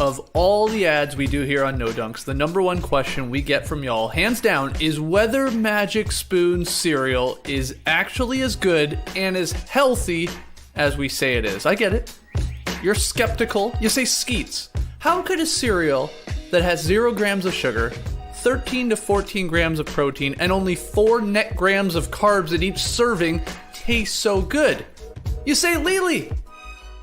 of all the ads we do here on No Dunks, the number one question we get from y'all, hands down, is whether Magic Spoon cereal is actually as good and as healthy as we say it is. I get it. You're skeptical. You say skeets. How could a cereal that has 0 grams of sugar, 13 to 14 grams of protein, and only 4 net grams of carbs in each serving taste so good? You say Lily.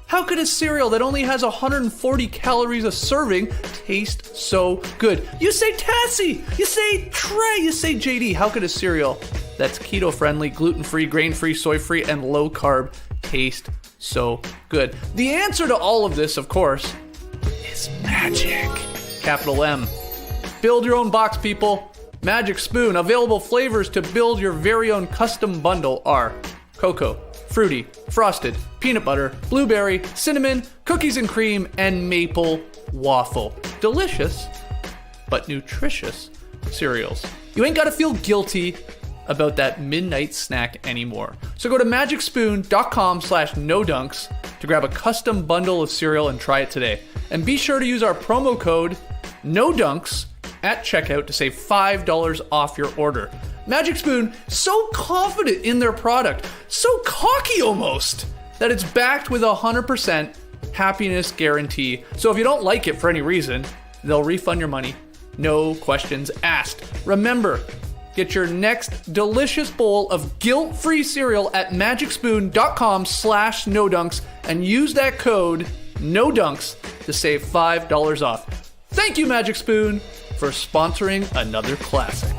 How could a cereal that only has 140 calories a serving taste so good? You say Tassie. You say Trey. You say JD. How could a cereal that's keto-friendly, gluten-free, grain-free, soy-free, and low-carb taste so good? The answer to all of this, of course, is magic. Capital M. Build your own box, people. Magic Spoon. Available flavors to build your very own custom bundle are cocoa, fruity, frosted, peanut butter, blueberry, cinnamon, cookies and cream, and maple waffle. Delicious, but nutritious cereals. You ain't gotta feel guilty about that midnight snack anymore. So go to magicspoon.com/nodunks to grab a custom bundle of cereal and try it today. And be sure to use our promo code NODUNKS at checkout to save $5 off your order. Magic Spoon, so confident in their product, so cocky almost, that it's backed with 100% happiness guarantee. So if you don't like it for any reason, they'll refund your money. No questions asked. Remember, get your next delicious bowl of guilt-free cereal at magicspoon.com/nodunks and use that code NODUNKS to save $5 off. Thank you, Magic Spoon, for sponsoring another classic.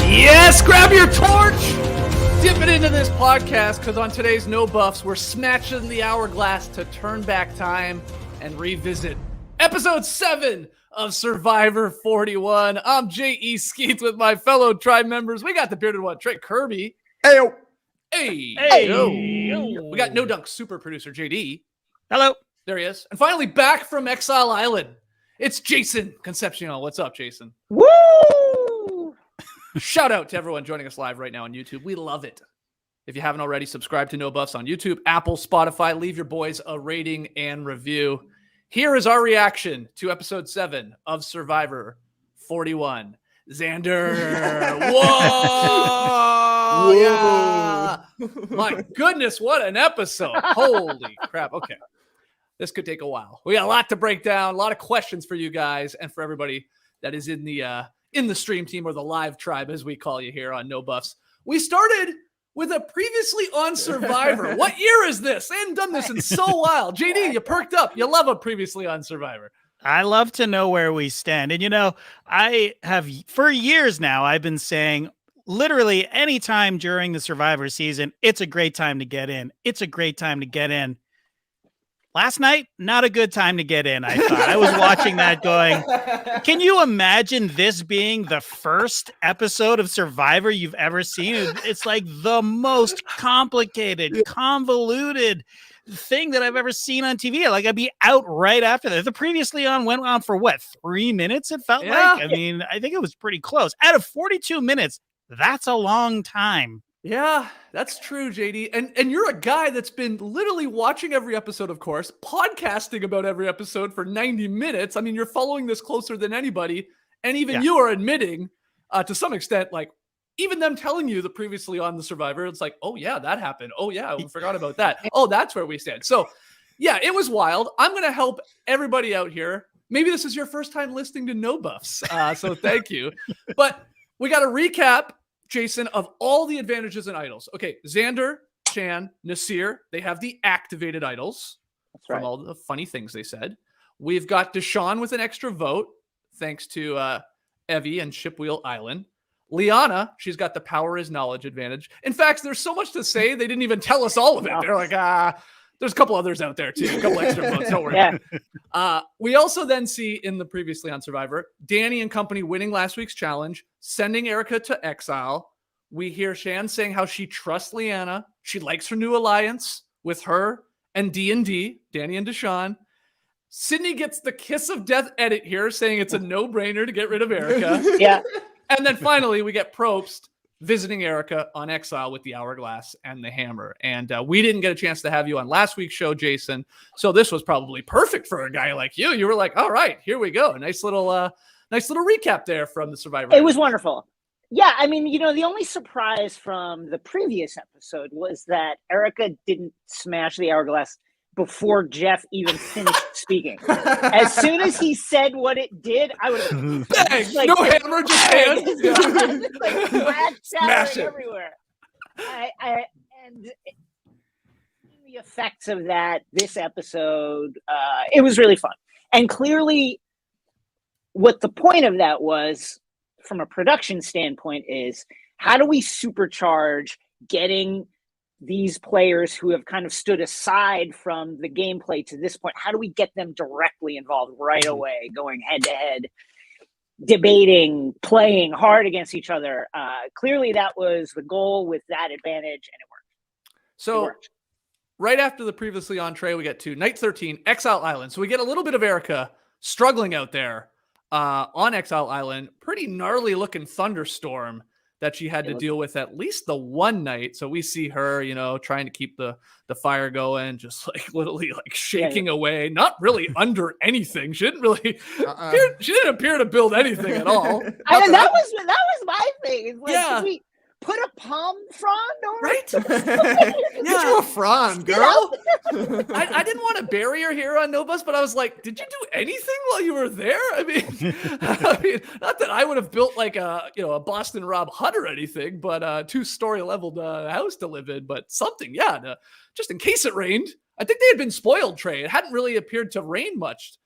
Yes, grab your torch! Dip it into this podcast, because on today's No Buffs, we're smashing the hourglass to turn back time and revisit episode 7 of Survivor 41. I'm J.E. Skeets with my fellow tribe members. We got the bearded one, Trey Kirby. Heyo. Hey. Hey. We got No Dunk super producer, J.D. Hello. There he is. And finally, back from Exile Island, it's Jason Concepcion. What's up, Jason? Woo! Shout out to everyone joining us live right now on YouTube. We love it. If you haven't already, subscribe to No Buffs on YouTube, Apple, Spotify. Leave your boys a rating and review. Here is our reaction to episode 7 of Survivor 41. Xander. Whoa! Yeah. My goodness, what an episode. Holy crap. Okay. This could take a while. We got a lot to break down, a lot of questions for you guys and for everybody that is in the stream team, or the live tribe, as we call you here on No Buffs. We started with a previously on Survivor. What year is this? They hadn't done this in so while. JD, you perked up. You love a previously on Survivor. I love to know where we stand. And, you know, I have for years now, I've been saying literally anytime during the Survivor season, it's a great time to get in. It's a great time to get in. Last night, not a good time to get in, I thought. I was watching that going, can you imagine this being the first episode of Survivor you've ever seen? It's like the most complicated, convoluted thing that I've ever seen on TV. Like, I'd be out right after that. The previously on went on for what, 3 minutes? It felt like. I mean, I think it was pretty close. Out of 42 minutes, that's a long time. Yeah, that's true, JD. And you're a guy that's been literally watching every episode, of course, podcasting about every episode for 90 minutes. I mean, you're following this closer than anybody. And even you are admitting, to some extent, like, even them telling you the previously on the Survivor, it's like, oh, yeah, that happened. Oh, yeah, we forgot about that. Oh, that's where we stand. So, yeah, it was wild. I'm going to help everybody out here. Maybe this is your first time listening to No Buffs, so thank you. But we got to recap, Jason, of all the advantages and idols. Okay, Xander, Chan, Nasir, they have the activated idols. That's right. From all the funny things they said. We've got Deshaun with an extra vote, thanks to Evie and Shipwheel Island. Liana, she's got the power is knowledge advantage. In fact, there's so much to say, they didn't even tell us all of it. They're like, there's a couple others out there too, a couple extra votes, don't worry. Yeah. We also then see in the previously on Survivor, Danny and company winning last week's challenge, sending Erika to exile. We hear Shan saying how she trusts Liana. She likes her new alliance with her and D&D, Danny and Deshaun. Sydney gets the kiss of death edit here, saying it's a no-brainer to get rid of Erika. Yeah. And then finally, we get Probst visiting Erika on Exile with the hourglass and the hammer. And we didn't get a chance to have you on last week's show, Jason. So this was probably perfect for a guy like you. You were like, all right, here we go. Nice little recap there from the Survivor. It was wonderful. Yeah, I mean, the only surprise from the previous episode was that Erika didn't smash the hourglass before Jeff even finished speaking. As soon as he said what it did, I would have bang! No hammer, just hands. Smash it everywhere. And the effects of that this episode, it was really fun. And clearly, what the point of that was, from a production standpoint, is how do we supercharge getting these players who have kind of stood aside from the gameplay to this point? How do we get them directly involved right away, going head to head, debating, playing hard against each other? Clearly that was the goal with that advantage, and it worked. So right after the previously on tray, we get to night 13, Exile Island. So we get a little bit of Erika struggling out there on Exile Island. Pretty gnarly looking thunderstorm that she had to deal with at least the one night. So we see her, trying to keep the fire going, just like literally like shaking away, not really under anything. She didn't really, she didn't appear to build anything at all. That was my thing. Like, we put a palm frond over right? Get you a frond, girl. I didn't want to bury her here on No Bus, but I was like, did you do anything while you were there? I mean, not that I would have built like a Boston Rob hut or anything, but a 2-story leveled house to live in, but something, just in case it rained. I think they had been spoiled, Trey. It hadn't really appeared to rain much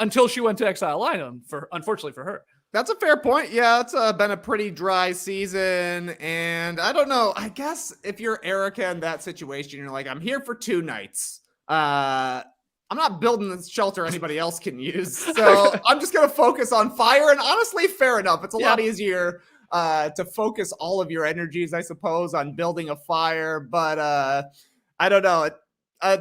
until she went to Exile Island, unfortunately for her. That's a fair point. Yeah, it's been a pretty dry season, and I don't know. I guess if you're Erika in that situation, you're like, I'm here for 2 nights. I'm not building this shelter anybody else can use, so I'm just going to focus on fire, and honestly, fair enough. It's a lot easier to focus all of your energies, I suppose, on building a fire, but I don't know.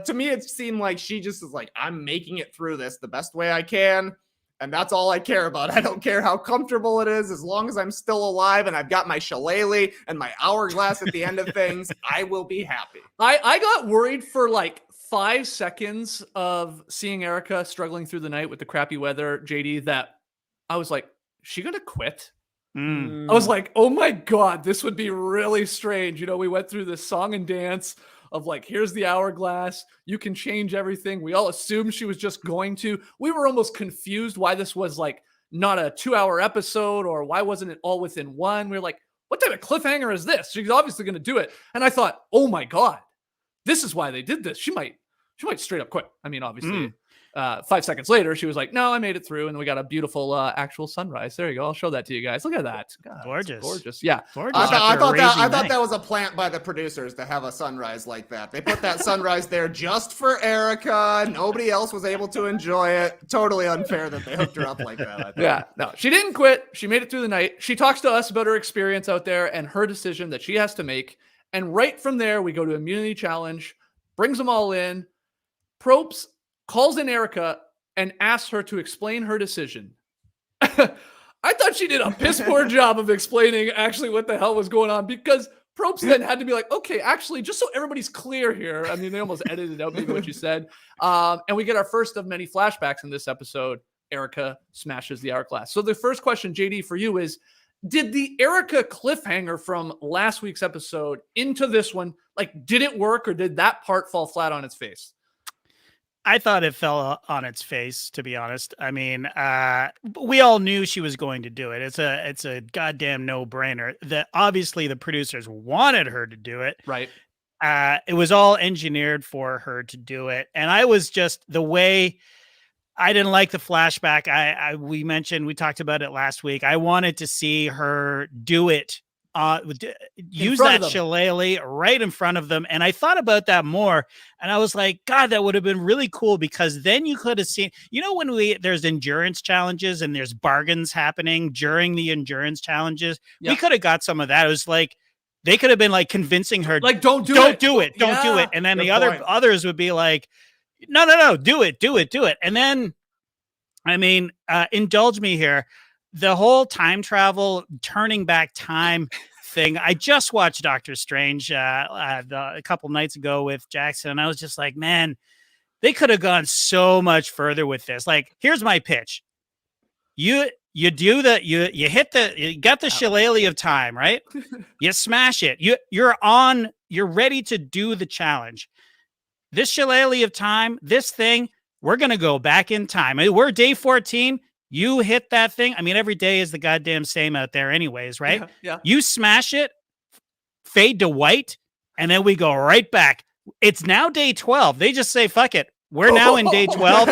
To me, it seemed like she just is like, I'm making it through this the best way I can. And that's all I care about. I don't care how comfortable it is. As long as I'm still alive and I've got my shillelagh and my hourglass at the end of things, I will be happy. I got worried for like 5 seconds of seeing Erika struggling through the night with the crappy weather, JD, that I was like, is she going to quit? I was like, oh my God, this would be really strange. We went through this song and dance of like, here's the hourglass. You can change everything. We all assumed she was just going to. We were almost confused why this was like not a 2-hour episode, or why wasn't it all within one? We were like, what type of cliffhanger is this? She's obviously going to do it. And I thought, oh my God, this is why they did this. She might straight up quit. I mean, obviously. 5 seconds later, she was like, no, I made it through. And we got a beautiful actual sunrise. There you go. I'll show that to you guys. Look at that. God, gorgeous. Yeah. Gorgeous. I thought that was a plant by the producers to have a sunrise like that. They put that sunrise there just for Erika. Nobody else was able to enjoy it. Totally unfair that they hooked her up like that. Yeah. No, she didn't quit. She made it through the night. She talks to us about her experience out there and her decision that she has to make. And right from there, we go to Immunity Challenge, brings them all in. Probst calls in Erika and asks her to explain her decision. I thought she did a piss poor job of explaining actually what the hell was going on, because Probst then had to be like, okay, actually, just so everybody's clear here. I mean, they almost edited out maybe what you said. And we get our first of many flashbacks in this episode. Erika smashes the hourglass. So the first question, JD, for you is, did the Erika cliffhanger from last week's episode into this one, like, did it work, or did that part fall flat on its face? I thought it fell on its face, to be honest. I mean, we all knew she was going to do it. It's a goddamn no-brainer. That obviously the producers wanted her to do it. Right. It was all engineered for her to do it. And I was just, the way I didn't like the flashback. We talked about it last week. I wanted to see her do it. Use that shillelagh right in front of them. And I thought about that more, and I was like, God, that would have been really cool, because then you could have seen, when there's endurance challenges and there's bargains happening during the endurance challenges, we could have got some of that. It was like, they could have been like convincing her, like, don't do it. And then the others would be like, No. Do it. And then, I mean, indulge me here. The whole time travel, turning back time thing. I just watched Doctor Strange a couple nights ago with Jackson, and I was just like, man, they could have gone so much further with this. Like, here's my pitch. You got the shillelagh of time, right? You smash it. You're ready to do the challenge. This shillelagh of time, this thing, we're going to go back in time. I mean, we're day 14. You hit that thing. I mean, every day is the goddamn same out there anyways, right? Yeah. You smash it, fade to white, and then we go right back. It's now day 12. They just say, fuck it. We're now in day 12.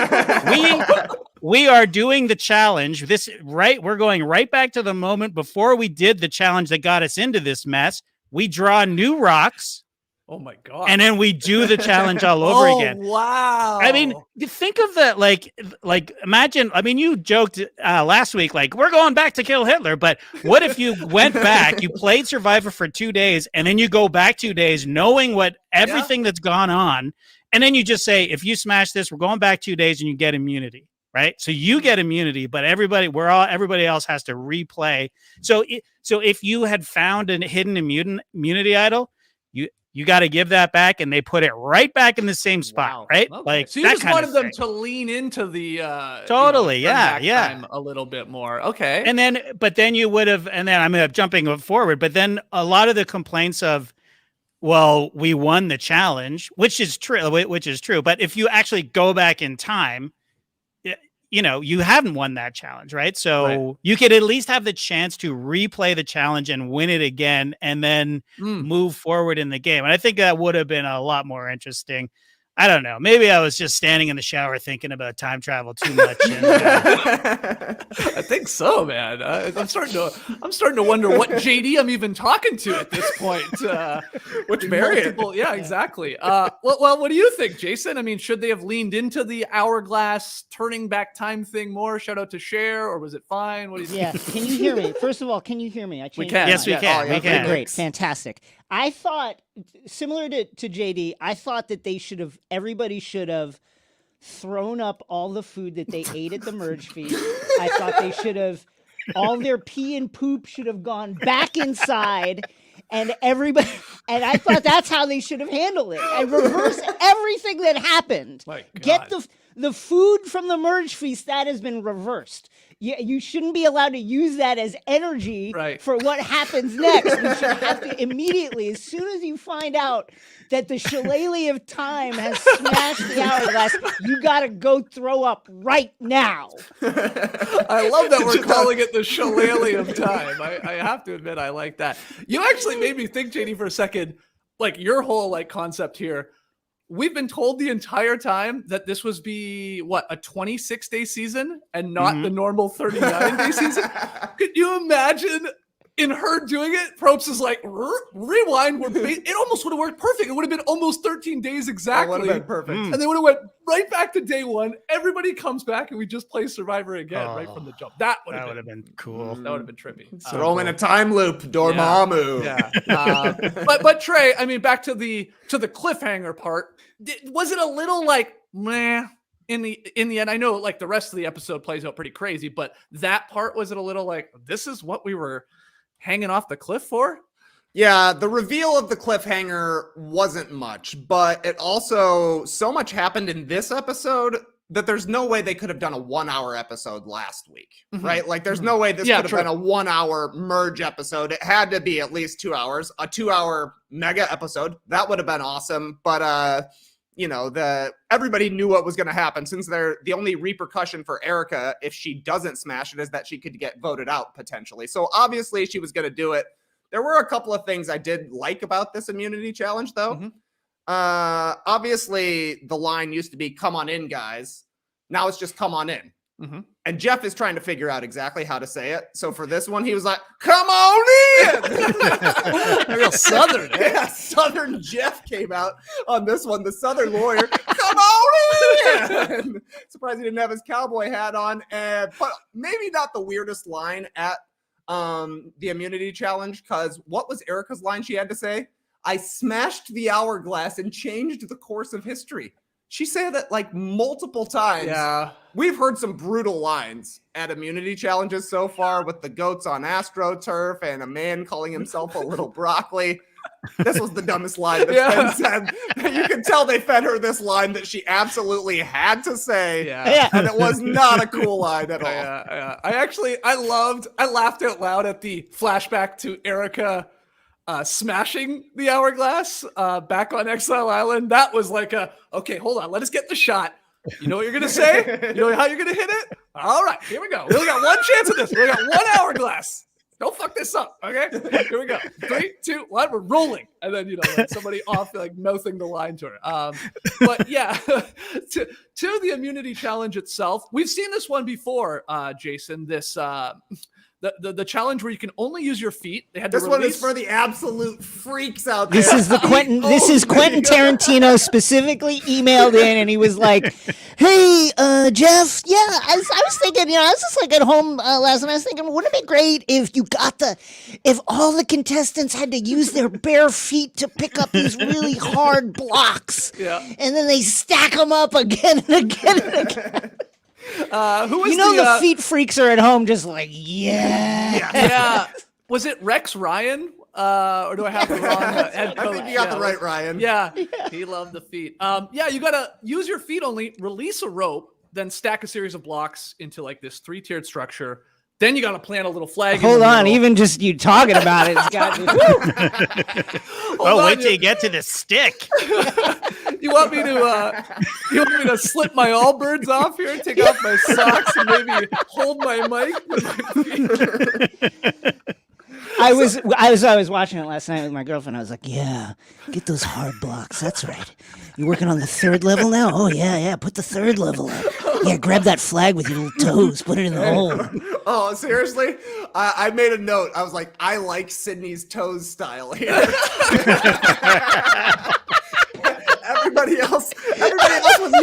We are doing the challenge. We're going right back to the moment before we did the challenge that got us into this mess. We draw new rocks. Oh my God. And then we do the challenge all over again. Wow. I mean, think of that. Like imagine, I mean, you joked last week, like, we're going back to kill Hitler. But what if you went back, you played Survivor for 2 days, and then you go back 2 days knowing everything that's gone on. And then you just say, if you smash this, we're going back 2 days and you get immunity, right? So you get immunity, but everybody else has to replay. So if you had found a hidden immunity idol, you got to give that back, and they put it right back in the same spot, right? Okay. Like, so you just wanted them to lean into the totally, time a little bit more. Okay. But then you would have, and then I'm jumping forward, but then a lot of the complaints of, well, we won the challenge, which is true. But if you actually go back in time, you haven't won that challenge, right? So you could at least have the chance to replay the challenge and win it again, and then move forward in the game. And I think that would have been a lot more interesting. I don't know. Maybe I was just standing in the shower thinking about time travel too much. I think so, man. I'm starting to wonder what JD I'm even talking to at this point. Which variant? Yeah, exactly. Well, what do you think, Jason? I mean, should they have leaned into the hourglass turning back time thing more? Shout out to Cher, or was it fine? What do you think? Can you hear me? First of all, can you hear me? We can. Yes, we can. Oh, yeah, we can. Great, fantastic. I thought, similar to JD, I thought that everybody should have thrown up all the food that they ate at the merge feast. I thought they should have, all their pee and poop should have gone back inside, and I thought that's how they should have handled it. And reverse everything that happened. My God. Get the food from the merge feast that has been reversed. You shouldn't be allowed to use that as energy for what happens next. You should have to immediately, as soon as you find out that the shillelagh of time has smashed the hourglass, you got to go throw up right now. I love that we're calling it the shillelagh of time. I have to admit, I like that. You actually made me think, JD, for a second, like your whole concept here. We've been told the entire time that this was a 26-day season and not the normal 39-day season. Could you imagine in her doing it? Probst is like, rewind. It almost would have worked perfect. It would have been almost 13 days exactly. That would have been perfect. And they would have went right back to day one. Everybody comes back and we just play Survivor again right from the jump. That would have been cool. That would have been trippy. Throw them in a time loop, Dormammu. Yeah. But Trey, I mean, back to the cliffhanger part. Was it a little meh in the end? I know the rest of the episode plays out pretty crazy, but that part, was it a little this is what we were hanging off the cliff for? Yeah, the reveal of the cliffhanger wasn't much, but it also, so much happened in this episode that there's no way they could have done a 1 hour episode last week, right? There's no way this could have been a 1 hour merge episode. It had to be at least 2 hours, a 2 hour mega episode. That would have been awesome. But, everybody knew what was going to happen, since the only repercussion for Erika, if she doesn't smash it, is that she could get voted out potentially. So obviously she was going to do it. There were a couple of things I did like about this immunity challenge, though. Obviously, the line used to be, come on in, guys. Now it's just come on in. And Jeff is trying to figure out exactly how to say it. So for this one, he was like, come on in! Real Southern. Yeah, Southern Jeff came out on this one. The Southern lawyer, come on in! Surprised he didn't have his cowboy hat on. But maybe not the weirdest line at the immunity challenge, because what was Erika's line she had to say? I smashed the hourglass and changed the course of history. She said that like multiple times. Yeah. We've heard some brutal lines at immunity challenges so far with the goats on AstroTurf and a man calling himself a little broccoli. This was the dumbest line that's been said. You can tell they fed her this line that she absolutely had to say. Yeah. And it was not a cool line at all. I laughed out loud at the flashback to Erika smashing the hourglass back on Exile Island. That was like okay, hold on, let us get the shot. You know what you're gonna say? You know how you're gonna hit it? All right, here we go. We only got one chance of this. We only got one hourglass. Don't fuck this up, okay? Here we go. 3, 2, 1. We're rolling, and then like somebody off like mouthing the line to her. But yeah, to the immunity challenge itself, we've seen this one before, Jason. This the challenge where you can only use your feet. They had this one is for the absolute freaks out there. This is the Quentin. This is Quentin Tarantino specifically emailed in, and he was like, "Hey, Jeff. Yeah, I was thinking. I was just like at home last night. I was thinking, wouldn't it be great if all the contestants had to use their bare feet to pick up these really hard blocks, and then they stack them up again and again and again." Who is the feet freaks are at home just like, yeah. Was it Rex Ryan? Or do I have the wrong head coach? I think you got the right Ryan. Yeah, he loved the feet. You got to use your feet only, release a rope, then stack a series of blocks into like this 3-tiered structure. Then you got to plant a little flag. Hold on, even just you talking about it, it's got wait till you get to the stick. You want me to slip my Allbirds off here, take off my socks, and maybe hold my mic with my feet? I was watching it last night with my girlfriend. I was like, yeah, get those hard blocks. That's right. You working on the 3rd level now? Oh, yeah. Put the 3rd level up. Yeah, grab that flag with your little toes. Put it in the hole. Oh, seriously? I made a note. I was like, I like Sydney's toes style here. Everybody else was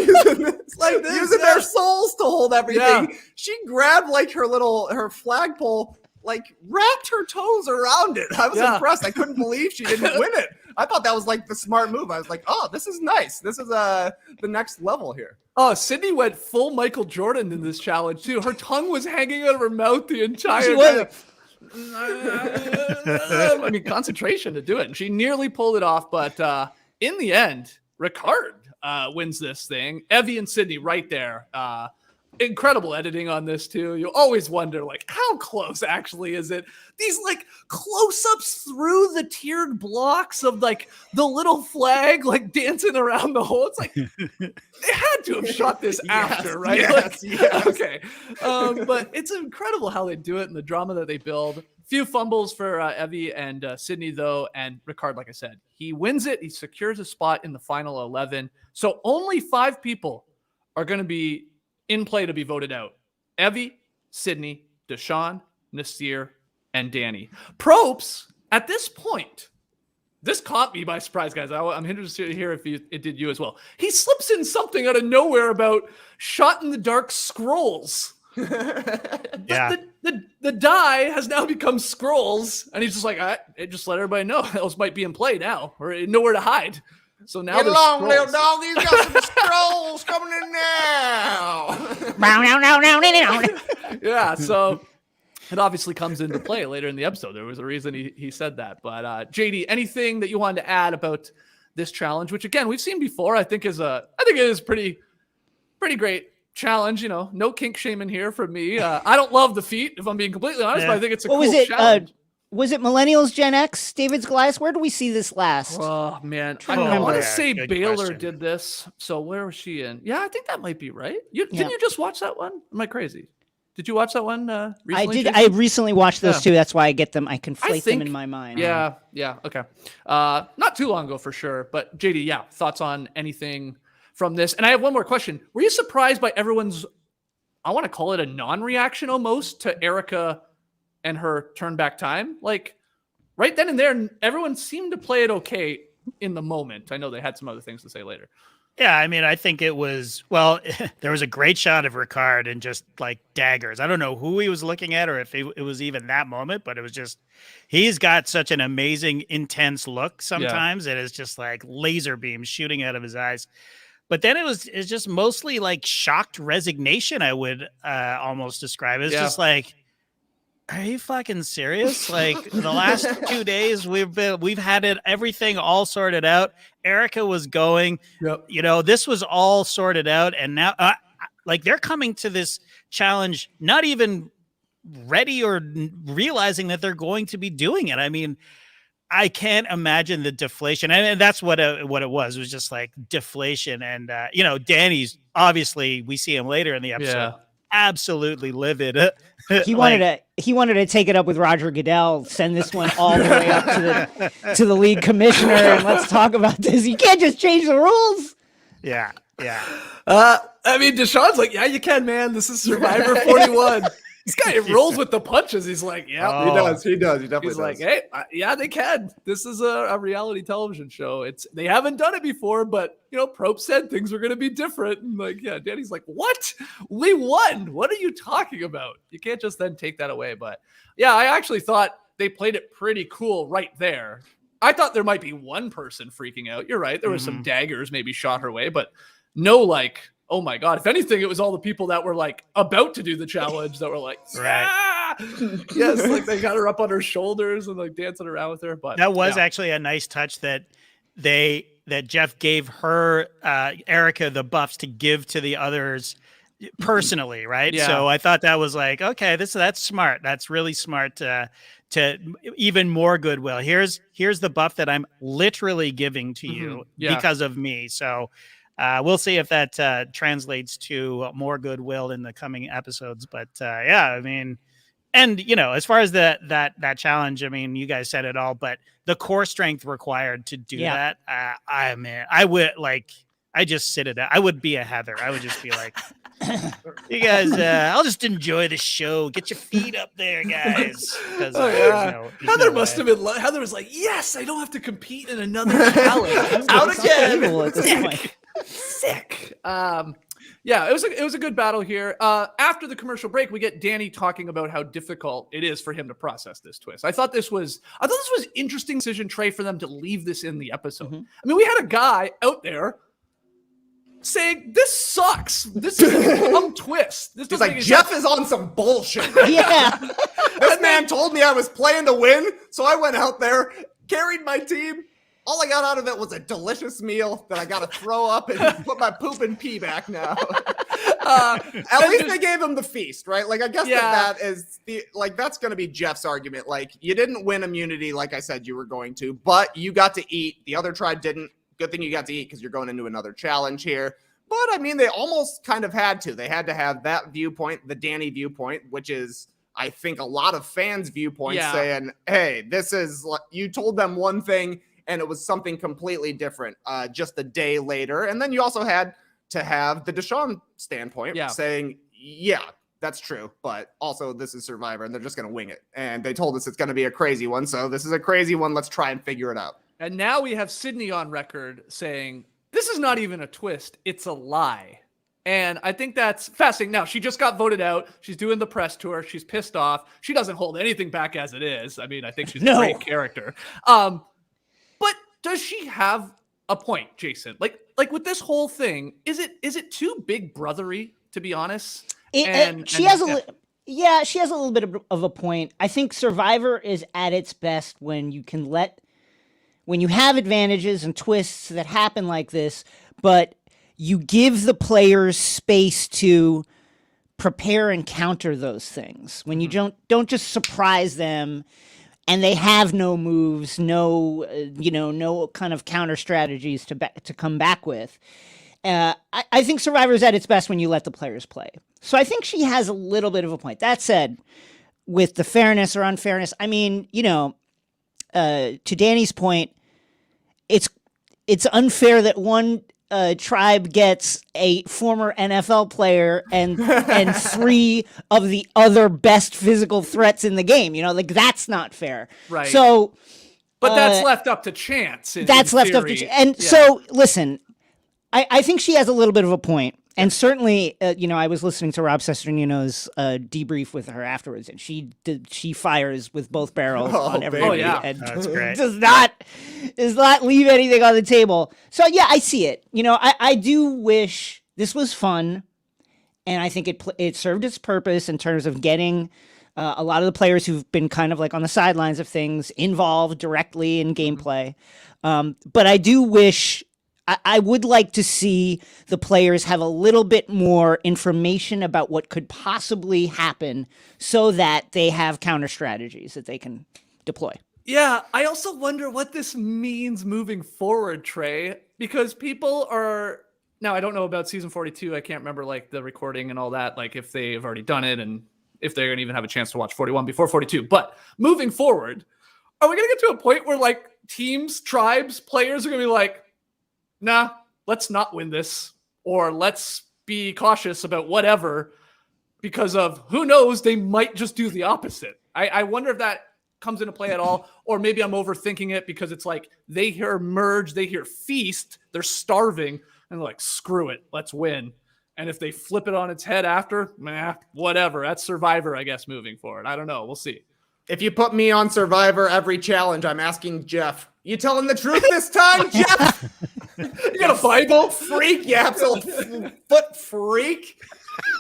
using their souls to hold everything. Yeah. She grabbed like her flagpole, like wrapped her toes around it. I was impressed. I couldn't believe she didn't win it. I thought that was like the smart move. I was like, oh, this is nice. This is the next level here. Oh, Sydney went full Michael Jordan in this challenge too. Her tongue was hanging out of her mouth the entire time. Concentration to do it. And she nearly pulled it off, but in the end, Ricard wins this thing. Evie and Sydney right there. Incredible editing on this too. You always wonder like how close actually is it? These like close-ups through the tiered blocks of like the little flag like dancing around the hole. It's like they had to have shot this after, right? Yes. Okay. But it's incredible how they do it and the drama that they build. Few fumbles for Evie and Sydney though, and Ricard, like I said, he wins it. He secures a spot in the final 11. So only 5 people are going to be in play to be voted out. Evie, Sydney, Deshawn, Nasir, and Danny. Probes, at this point, this caught me by surprise, guys. I'm interested to hear if it did you as well. He slips in something out of nowhere about shot in the dark scrolls. Yeah. The die has now become scrolls, and he's just like, just let everybody know those might be in play now, or nowhere to hide. So now get along, little dog. He's got some scrolls coming in now. Yeah, so it obviously comes into play later in the episode. There was a reason he said that. But JD, anything that you wanted to add about this challenge, which again we've seen before, I think it is pretty great challenge. No kink shaming here from me. I don't love the feat, if I'm being completely honest, but I think it's a cool challenge. Was it Millennials Gen X, David's Goliath? Where do we see this last? Oh, man. I want to say Baylor did this. So where was she in? Yeah, I think that might be right. Didn't you just watch that one? Am I crazy? Did you watch that one recently? I did. Jason? I recently watched those two. That's why I get them. I conflate them in my mind. Yeah. Okay. Not too long ago for sure. But JD, thoughts on anything from this? And I have one more question. Were you surprised by everyone's, I want to call it a non-reaction almost, to Erika and her turn back time? Like right then and there, everyone seemed to play it okay in the moment. I know they had some other things to say later. Yeah, I mean, I think it was, there was a great shot of Ricard and just like daggers. I don't know who he was looking at or if it was even that moment, but it was just, he's got such an amazing, intense look sometimes. It is just like laser beams shooting out of his eyes. But then it's just mostly like shocked resignation. I would almost describe it. It's just like, are you fucking serious? Like the last 2 days we've had everything all sorted out. Erika was going, this was all sorted out. And now like they're coming to this challenge, not even ready or realizing that they're going to be doing it. I mean, I can't imagine the deflation. And that's what it was. It was just like deflation. And, Danny's obviously, we see him later in the episode, absolutely livid. He wanted to take it up with Roger Goodell, send this one all the way up to the league commissioner. And let's talk about this. You can't just change the rules. Yeah. I mean, Deshaun's like, yeah, you can, man. This is Survivor 41. This guy rolls with the punches. He's like, yeah, he does. He definitely He's does. like, hey, yeah, they can. This is a reality television show. They haven't done it before, but Probe said things were going to be different. And like, yeah, Danny's like, what? We won. What are you talking about? You can't just then take that away. But yeah, I actually thought they played it pretty cool right there. I thought there might be one person freaking out. You're right. There was some daggers maybe shot her way, but no, like, oh my God. If anything, it was all the people that were like about to do the challenge that were like, right. Yes, like they got her up on her shoulders and like dancing around with her. But that was actually a nice touch that Jeff gave her, Erika, the buffs to give to the others personally. Right. Yeah. So I thought that was like, okay, that's smart. That's really smart to even more goodwill. Here's the buff that I'm literally giving to you because of me. So we'll see if that translates to more goodwill in the coming episodes. But I mean, and as far as that challenge, I mean, you guys said it all, but the core strength required to do that, I would like, I just sit it out. I would be a Heather. I would just be like, you guys, I'll just enjoy the show. Get your feet up there, guys. Heather must have been. Heather was like, yes, I don't have to compete in another challenge. Out again. Sick. It was a good battle here. After the commercial break, we get Danny talking about how difficult it is for him to process this twist. I thought this was interesting decision, Trey, for them to leave this in the episode. I mean, we had a guy out there saying this sucks. This is a dumb twist. This is like Jeff is on some bullshit. Yeah. This man told me I was playing to win, so I went out there, carried my team. All I got out of it was a delicious meal that I got to throw up and put my poop and pee back now. At least they gave him the feast, right? Like, I guess that is that's going to be Jeff's argument. Like, you didn't win immunity like I said you were going to, but you got to eat. The other tribe didn't. Good thing you got to eat because you're going into another challenge here. But, I mean, they almost kind of had to. They had to have that viewpoint, the Danny viewpoint, which is, I think, a lot of fans' viewpoints saying, hey, this is, you told them one thing, and it was something completely different just a day later. And then you also had to have the Deshaun standpoint saying, yeah, that's true. But also this is Survivor and they're just going to wing it. And they told us it's going to be a crazy one. So this is a crazy one. Let's try and figure it out. And now we have Sydney on record saying, this is not even a twist. It's a lie. And I think that's fascinating. Now, she just got voted out. She's doing the press tour. She's pissed off. She doesn't hold anything back as it is. I mean, I think she's a great character. But does she have a point, Jason? Like with this whole thing, is it too big brothery, to be honest? She has a little bit of a point. I think Survivor is at its best when you have advantages and twists that happen like this, but you give the players space to prepare and counter those things. When you don't just surprise them and they have no moves, no kind of counter strategies to come back with. I think Survivor's at its best when you let the players play. So I think she has a little bit of a point. That said, with the fairness or unfairness, I mean, to Danny's point, it's unfair that one tribe gets a former NFL player and 3 of the other best physical threats in the game. That's not fair. Right. So, but that's left up to chance. So listen, I think she has a little bit of a point. And certainly, I was listening to Rob Cesternino's debrief with her afterwards, and she fires with both barrels on everybody. yeah. And That's great. does not leave anything on the table. So yeah, I see it. I do wish this was fun, and I think it served its purpose in terms of getting a lot of the players who've been kind of like on the sidelines of things involved directly in gameplay. But I do wish. I would like to see the players have a little bit more information about what could possibly happen so that they have counter strategies that they can deploy. Yeah, I also wonder what this means moving forward, Trey, because people are now, I don't know about season 42. I can't remember like the recording and all that, like if they've already done it and if they're going to even have a chance to watch 41 before 42. But moving forward, are we going to get to a point where like teams, tribes, players are going to be like, nah, let's not win this, or let's be cautious about whatever, because of who knows, they might just do the opposite. I wonder if that comes into play at all, or maybe I'm overthinking it because it's like they hear merge, they hear feast, they're starving, and they're like, screw it, let's win. And if they flip it on its head after, whatever, that's Survivor, I guess, moving forward. I don't know, we'll see. If you put me on Survivor every challenge, I'm asking Jeff, you telling the truth this time, Jeff? You got a Bible? Freak, you absolute foot freak.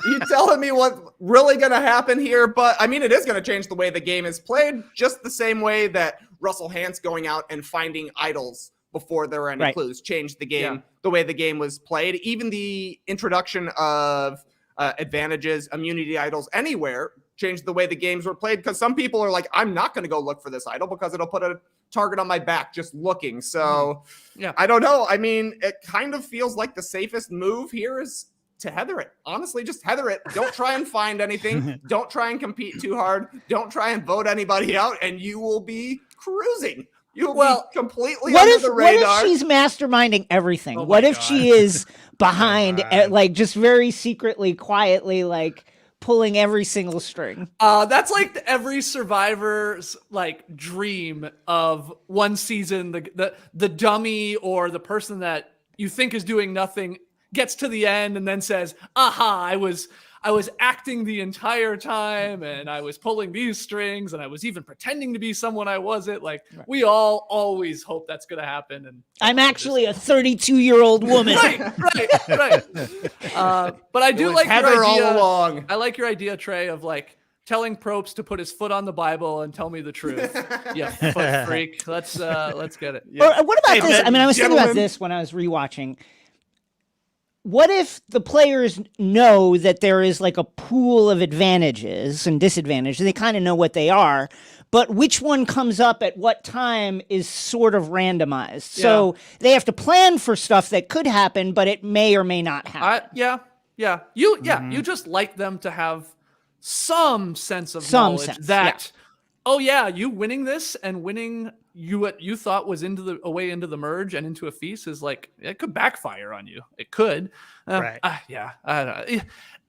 You telling me what's really going to happen here? But, I mean, it is going to change the way the game is played, just the same way that Russell Hantz going out and finding idols before there were any clues changed the game, the way the game was played. Even the introduction of advantages, immunity idols anywhere changed the way the games were played, because some people are like, I'm not going to go look for this idol because it'll put a target on my back just looking. So I don't know. I mean, it kind of feels like the safest move here is to heather it. Honestly, just heather it. Don't try and find anything. Don't try and compete too hard. Don't try and vote anybody out, and you will be cruising. You'll be completely under the radar. What if she's masterminding everything? Oh what if God. she is behind, like just very secretly, quietly, like pulling every single string? That's like every Survivor's like dream of one season. The dummy or the person that you think is doing nothing gets to the end and then says, "Aha! I was acting the entire time, and I was pulling these strings, and I was even pretending to be someone I wasn't." Like we all always hope that's going to happen. And I'm actually a 32-year-old woman. right. But I do like Heather your idea. all along. I like your idea, Trey, of like telling Probst to put his foot on the Bible and tell me the truth. Yeah, foot freak. Let's get it. Yeah. Or what about this? I mean, I was thinking about gentlemen. this when I was rewatching. What if the players know that there is like a pool of advantages and disadvantages? They kind of know what they are, but which one comes up at what time is sort of randomized. So they have to plan for stuff that could happen, but it may or may not happen. You just like them to have some sense of knowledge that, oh yeah, you winning this and winning what you thought was a way into the merge and into a feast is like, it could backfire on you. It could. I don't know.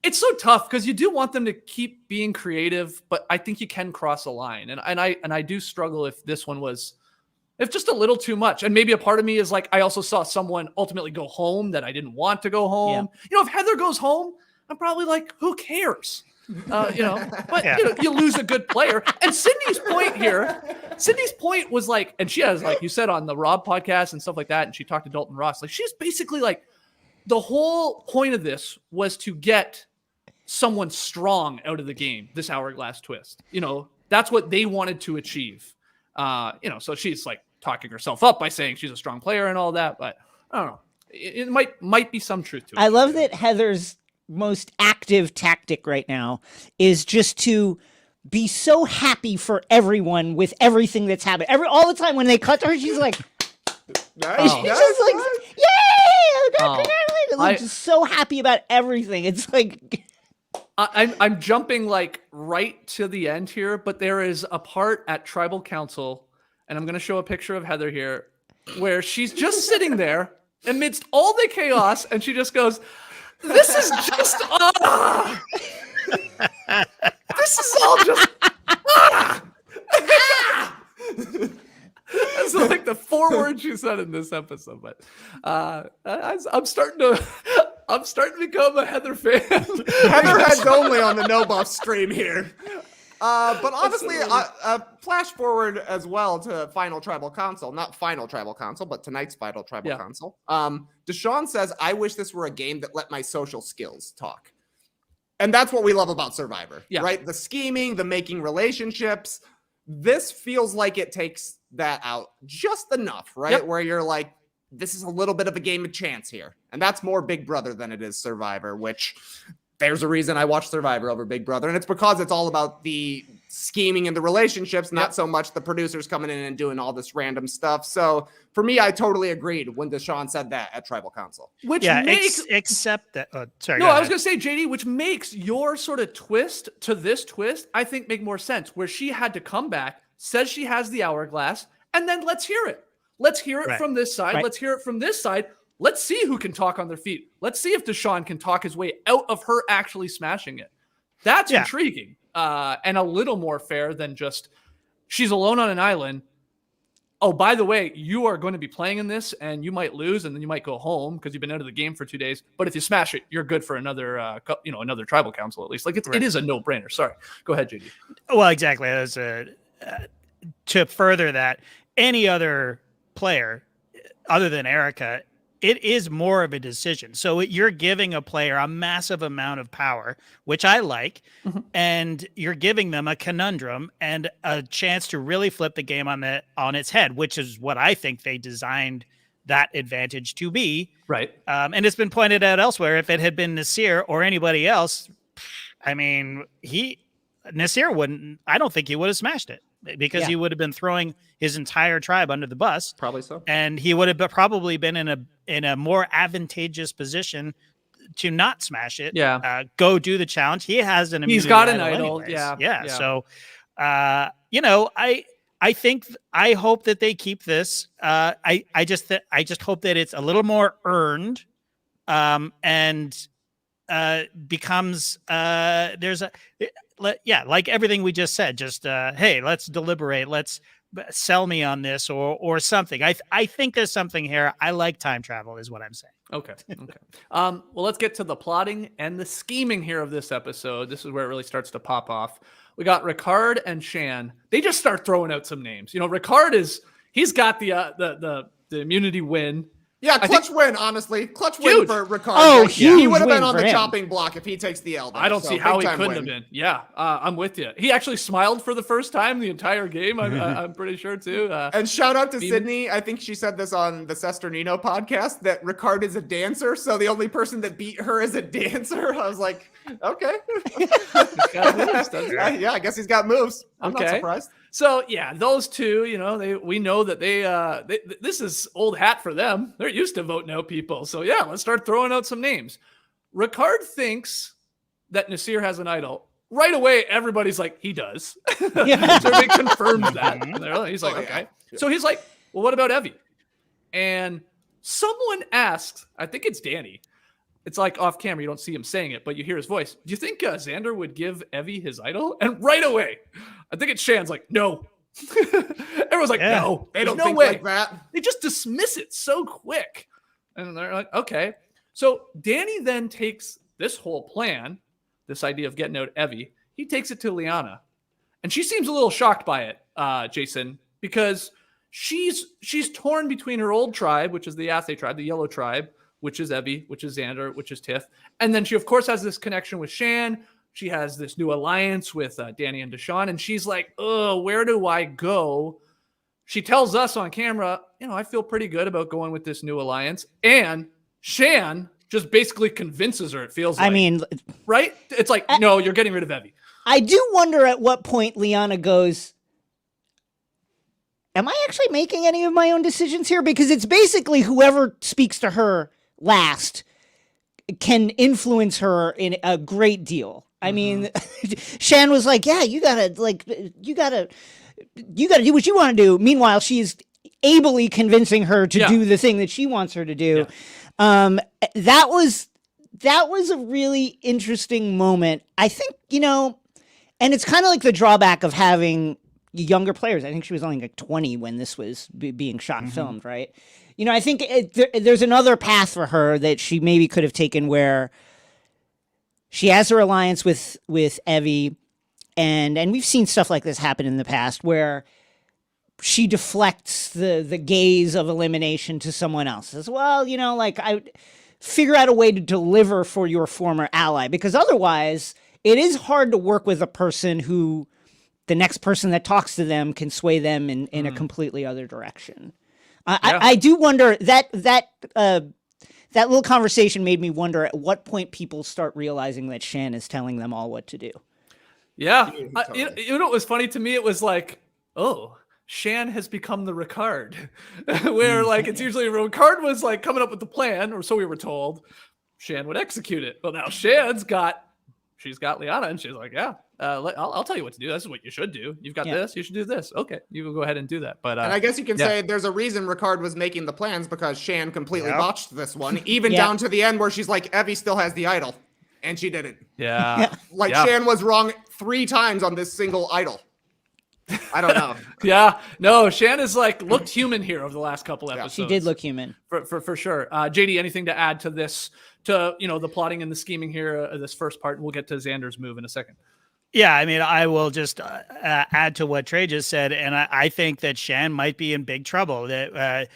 It's so tough because you do want them to keep being creative, but I think you can cross a line. And I do struggle if this one was, if just a little too much. And maybe a part of me is like, I also saw someone ultimately go home that I didn't want to go home. You know, if Heather goes home, I'm probably like, who cares? But you lose a good player. And Sydney's point was like, and she has, like you said, on the Rob podcast and stuff like that, and she talked to Dalton Ross, like she's basically like, the whole point of this was to get someone strong out of the game, this hourglass twist. You know, that's what they wanted to achieve. So she's like talking herself up by saying she's a strong player and all that, but I don't know. It might be some truth to it. I love that Heather's most active tactic right now is just to be so happy for everyone with everything that's happened. All the time when they cut to her, she's like, Nice. she's just like, yay! Congratulations! I'm just so happy about everything. It's like, I'm jumping like right to the end here, but there is a part at Tribal Council, and I'm going to show a picture of Heather here, where she's just sitting there amidst all the chaos, and she just goes, "This is just this is all just That's like the 4 words she said in this episode. But I'm starting to I'm starting to become a Heather fan. Heather heads only on the no buff stream here. But honestly, flash forward as well to Final Tribal Council, not Final Tribal Council, but tonight's Final Tribal Council. Deshaun says, I wish this were a game that let my social skills talk. And that's what we love about Survivor, right? The scheming, the making relationships. This feels like it takes that out just enough, right? Where you're like, this is a little bit of a game of chance here. And that's more Big Brother than it is Survivor, which there's a reason I watch Survivor over Big Brother. And it's because it's all about the scheming and the relationships, not so much the producers coming in and doing all this random stuff. So for me, I totally agreed when Deshaun said that at Tribal Council. Which makes... except that... sorry, no, I was going to say, JD, which makes your sort of twist to this twist, I think, make more sense. Where she had to come back, says she has the hourglass, and then let's hear it. Let's hear it from this side. Let's hear it from this side. Let's see who can talk on their feet. Let's see if Deshaun can talk his way out of her actually smashing it. That's intriguing and a little more fair than just she's alone on an island. Oh, by the way, you are going to be playing in this and you might lose and then you might go home because you've been out of the game for 2 days. But if you smash it, you're good for another, another tribal council at least. Like it is a no-brainer. Sorry. Go ahead, JD. Well, exactly. To further that, any other player other than Erika, it is more of a decision. So you're giving a player a massive amount of power, which I like, and you're giving them a conundrum and a chance to really flip the game on its head, which is what I think they designed that advantage to be. Right. And it's been pointed out elsewhere. If it had been Nasir or anybody else, I mean, Nasir wouldn't. I don't think he would have smashed it. Because he would have been throwing his entire tribe under the bus. Probably so. And he would have probably been in a more advantageous position to not smash it. Yeah. Go do the challenge. He has an immunity. He's got an idol. Anyways. Yeah. So, I hope that they keep this. I just hope that it's a little more earned, and becomes like everything we just said, just hey, let's deliberate, let's sell me on this or something. I think there's something here. I like time travel is what I'm saying. Okay. Well, let's get to the plotting and the scheming here of this episode. This is where it really starts to pop off. We got Ricard and Shan. They just start throwing out some names. Ricard he's got the immunity win. Yeah, clutch win, honestly. Clutch huge. win for Ricard. Oh, huge. He would have been on the chopping block if he takes the L. I don't see how he couldn't have been. Yeah, I'm with you. He actually smiled for the first time the entire game. I'm pretty sure, too. And shout out to Sydney. I think she said this on the Sesternino podcast, that Ricard is a dancer, so the only person that beat her is a dancer. I was like, okay. Yeah, I guess he's got moves. I'm not surprised. So yeah, those two, we know that they this is old hat for them. They're used to voting out people. So yeah, let's start throwing out some names. Ricard thinks that Nasir has an idol. Right away, everybody's like, he does. Yeah. So they confirms that. He's like, okay. Yeah. So he's like, well, what about Evie? And someone asks, I think it's Danny. It's like off camera, you don't see him saying it, but you hear his voice. Do you think Xander would give Evie his idol? And right away, I think it's Shan's like, no. Everyone's like, no, they don't think like that. They just dismiss it so quick. And they're like, okay. So Danny then takes this whole plan, this idea of getting out Evie, he takes it to Liana. And she seems a little shocked by it, Jason, because she's torn between her old tribe, which is the Yase tribe, the yellow tribe, which is Evie, which is Xander, which is Tiff. And then she, of course, has this connection with Shan. She has this new alliance with Danny and Deshaun. And she's like, oh, where do I go? She tells us on camera, I feel pretty good about going with this new alliance. And Shan just basically convinces her, it feels like. I mean, right? It's like, no, you're getting rid of Evie. I do wonder at what point Liana goes, am I actually making any of my own decisions here? Because it's basically whoever speaks to her last can influence her in a great deal. I mean, Shan was like, yeah, you gotta do what you want to do. Meanwhile, she's ably convincing her to do the thing that she wants her to do. Yeah. That was a really interesting moment. I think, and it's kind of like the drawback of having, younger players. I think she was only like 20 when this was being shot and filmed, right? I think there's another path for her that she maybe could have taken where she has her alliance with Evie, and we've seen stuff like this happen in the past where she deflects the gaze of elimination to someone else. As well, I figure out a way to deliver for your former ally, because otherwise it is hard to work with a person who the next person that talks to them can sway them in a completely other direction. I do wonder that little conversation made me wonder at what point people start realizing that Shan is telling them all what to do. Yeah. You know what was funny to me? It was like, oh, Shan has become the Ricard, where like it's usually Ricard was like coming up with the plan, or so we were told. Shan would execute it. Well, now she's got Liana, and she's like, yeah, I'll tell you what to do. This is what you should do. You've got this. You should do this. Okay, you will go ahead and do that. But and I guess you can say there's a reason Ricard was making the plans, because Shan completely botched this one, even down to the end where she's like, Evie still has the idol, and she didn't. Yeah. Shan was wrong 3 times on this single idol. I don't know. Yeah, no, Shan is like looked human here over the last couple episodes. She did look human for sure. JD, anything to add to this? To the plotting and the scheming here, this first part. We'll get to Xander's move in a second. Yeah, I mean, I will just add to what Trey just said, and I think that Shan might be in big trouble. That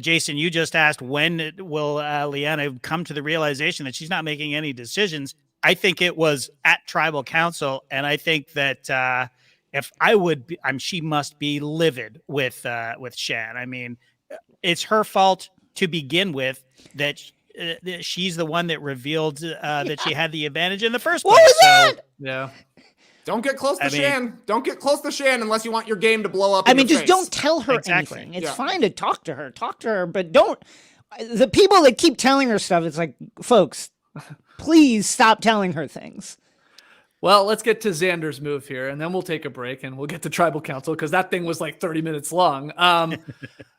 Jason, you just asked when will Liana come to the realization that she's not making any decisions. I think it was at Tribal Council, and I think that if I would be, she must be livid with Shan. I mean, it's her fault to begin with that. She's the one that revealed that she had the advantage in the first place. What was that? Yeah. Don't get close to Shan. Don't get close to Shan unless you want your game to blow up. Just don't tell her anything. It's fine to talk to her, but don't. The people that keep telling her stuff, it's like, folks, please stop telling her things. Well, let's get to Xander's move here, and then we'll take a break, and we'll get to Tribal Council, because that thing was like 30 minutes long.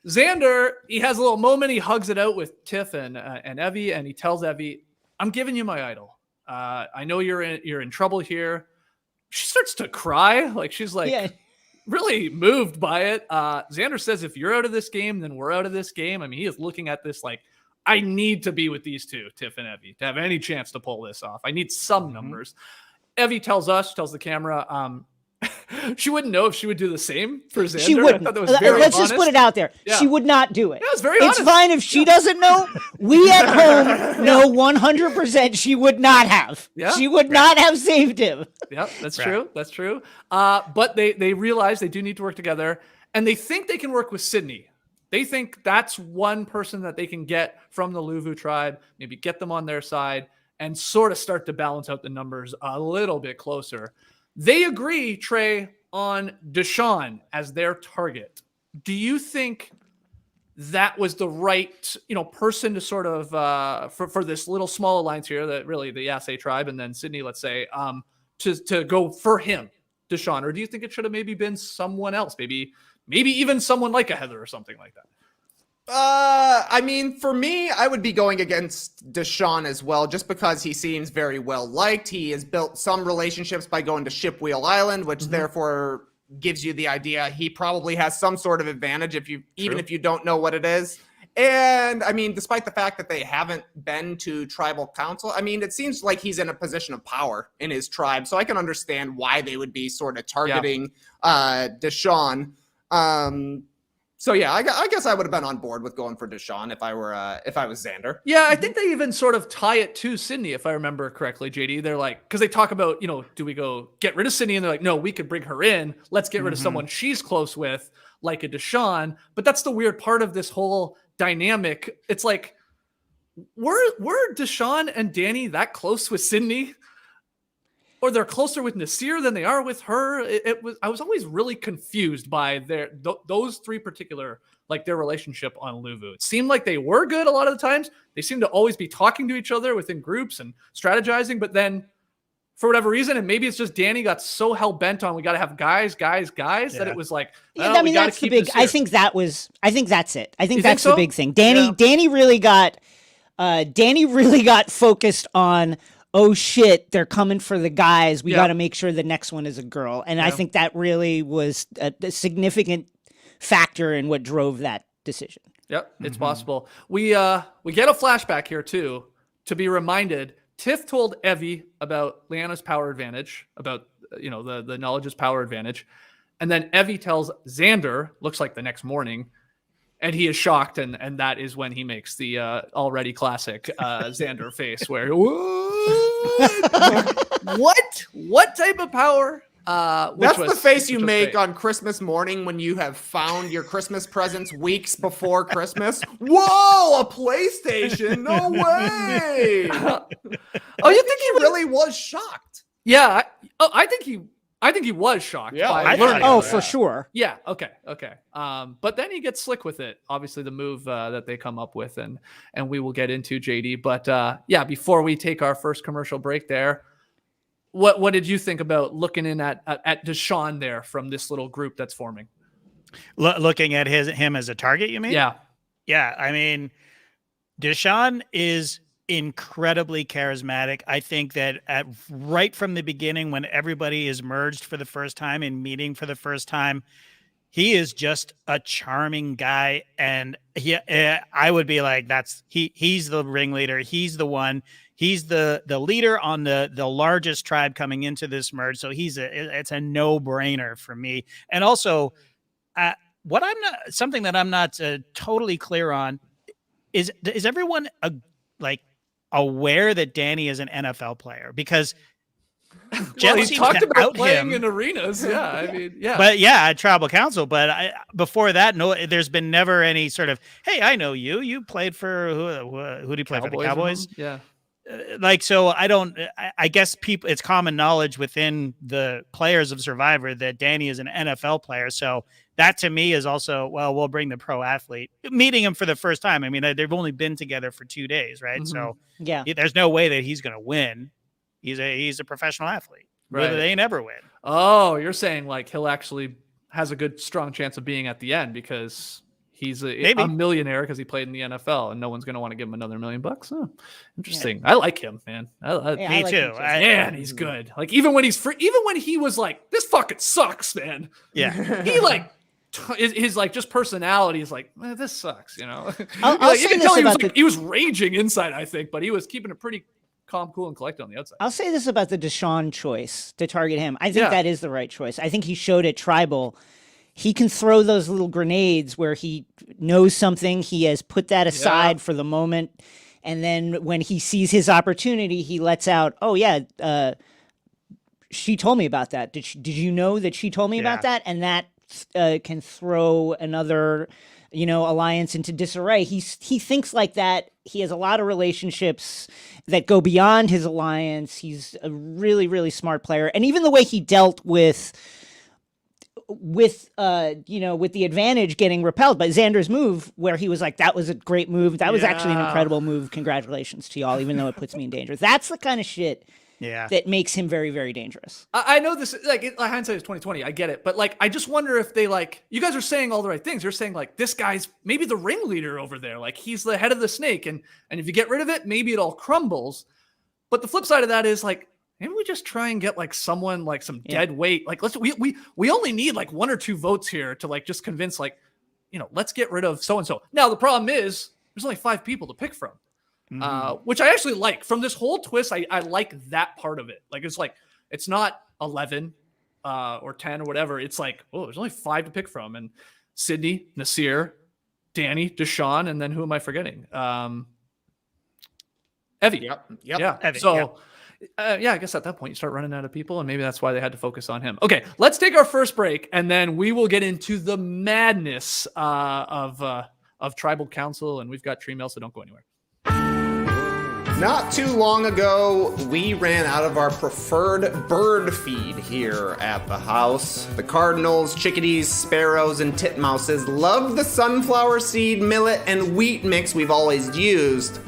Xander, he has a little moment. He hugs it out with Tiff and Evie, and he tells Evie, I'm giving you my idol. I know you're in trouble here. She starts to cry. Like, she's like really moved by it. Xander says, if you're out of this game, then we're out of this game. I mean, he is looking at this like, I need to be with these two, Tiff and Evie, to have any chance to pull this off. I need some numbers. Evie tells the camera, she wouldn't know if she would do the same for Xander. She wouldn't. Let's just put it out there. Yeah. She would not do it. Yeah, it's very honest. It's fine if she doesn't know. We at home know 100% she would not have. Yeah. She would not have saved him. Yep, that's true. That's true. But they realize they do need to work together, and they think they can work with Sydney. They think that's one person that they can get from the Luvu tribe, maybe get them on their side, and sort of start to balance out the numbers a little bit closer. They agree, Trey, on Deshawn as their target. Do you think that was the right, person to sort of for this little small alliance here, that really the Yase tribe and then Sydney, let's say, to go for him, Deshawn? Or do you think it should have maybe been someone else, maybe even someone like a Heather or something like that? For me, I would be going against Deshawn as well, just because he seems very well liked. He has built some relationships by going to Shipwheel Island, which therefore gives you the idea he probably has some sort of advantage even if you don't know what it is. And despite the fact that they haven't been to Tribal Council, it seems like he's in a position of power in his tribe. So I can understand why they would be sort of targeting Deshawn. So yeah, I guess I would have been on board with going for Deshawn if I was Xander. Yeah, I think they even sort of tie it to Sydney, if I remember correctly, JD. They're like, because they talk about, do we go get rid of Sydney? And they're like, no, we could bring her in. Let's get rid of someone she's close with, like a Deshawn. But that's the weird part of this whole dynamic. It's like, were Deshawn and Danny that close with Sydney? Or they're closer with Nasir than they are with her. I was always really confused by those three particular, like their relationship on Luvu. It seemed like they were good a lot of the times. They seemed to always be talking to each other within groups and strategizing. But then for whatever reason, and maybe it's just Danny got so hell bent on we got to have guys that it was like, that's the big. I think that's it. I think that's the big thing. Danny really got focused on, oh shit, they're coming for the guys. We Yeah. got to make sure the next one is a girl. And I think that really was a significant factor in what drove that decision. Yep, it's possible. We get a flashback here too, to be reminded. Tiff told Evie about Lyanna's power advantage, about the knowledge's power advantage, and then Evie tells Xander, looks like the next morning, and he is shocked, and that is when he makes the already classic Xander face, where what type of power? That's the face you make on Christmas morning when you have found your Christmas presents weeks before Christmas. Whoa, a PlayStation? No way! Oh, you think he really was shocked? Yeah. I think he was shocked. Yeah, by I learning. Oh, for sure. Yeah. Okay. But then he gets slick with it. Obviously, the move that they come up with, and we will get into JD. But before we take our first commercial break, there, what did you think about looking in at Deshaun there from this little group that's forming? Looking at him as a target, you mean? Yeah. Yeah. I mean, Deshaun is incredibly charismatic. I think that right from the beginning, when everybody is merged for the first time and meeting for the first time, he is just a charming guy. And I would be like, he's the ringleader. He's the one. He's the leader on the largest tribe coming into this merge. So it's a no-brainer for me. And also, something that I'm not totally clear on is everyone aware that Danny is an NFL player? Because Jen he talked about playing in arenas. Yeah, I mean, yeah. But at tribal council. But before that, there's been never any sort of, hey, I know you. You played for who do you play for? The Cowboys? Yeah. So I guess it's common knowledge within the players of Survivor that Danny is an NFL player. So that to me is also, well, we'll bring the pro athlete, meeting him for the first time. I mean, they've only been together for 2 days, right? So there's no way that he's going to win. He's a professional athlete. Right. They never win. Oh, you're saying like he'll actually has a good strong chance of being at the end because he's a millionaire because he played in the NFL and no one's going to want to give him another $1 million. Oh, interesting. Yeah. I like him, man. Me too. Man, he's good. Like even when he's free, even when he was like, this fucking sucks, man. Yeah. He like his like just personality is like, this sucks, you know. I'll say this about he was raging inside, I think, but he was keeping it pretty calm, cool, and collected on the outside. I'll say this about the Deshaun choice to target him. I think that is the right choice. I think he showed at Tribal. He can throw those little grenades where he knows something. He has put that aside for the moment. And then when he sees his opportunity, he lets out, oh, yeah, she told me about that. Did you know that she told me about that? And that can throw another, alliance into disarray. He thinks like that. He has a lot of relationships that go beyond his alliance. He's a really, really smart player. And even the way he dealt with the advantage getting repelled by Xander's move, where he was like, that was a great move. That was actually an incredible move. Congratulations to y'all, even though it puts me in danger. That's the kind of shit that makes him very, very dangerous. I know this, hindsight is 2020. I get it. But I just wonder if they you guys are saying all the right things. You're saying this guy's maybe the ringleader over there. He's the head of the snake. And if you get rid of it, maybe it all crumbles. But the flip side of that is maybe we just try and get someone some dead weight. We only need 1 or 2 votes here to just convince let's get rid of so-and-so. Now the problem is there's only 5 people to pick from. Which I actually like from this whole twist. I like that part of it. It's not 11 or 10 or whatever. It's there's only 5 to pick from. And Sydney, Nasir, Danny, Deshaun, and then who am I forgetting? Evie. Yep. Yeah. Evie, so I guess at that point you start running out of people, and maybe that's why they had to focus on him. Okay, let's take our first break, and then we will get into the madness of Tribal Council, and we've got Tree Mail, so don't go anywhere. Not too long ago, we ran out of our preferred bird feed here at the house. The cardinals, chickadees, sparrows, and titmouses love the sunflower seed, millet, and wheat mix we've always used.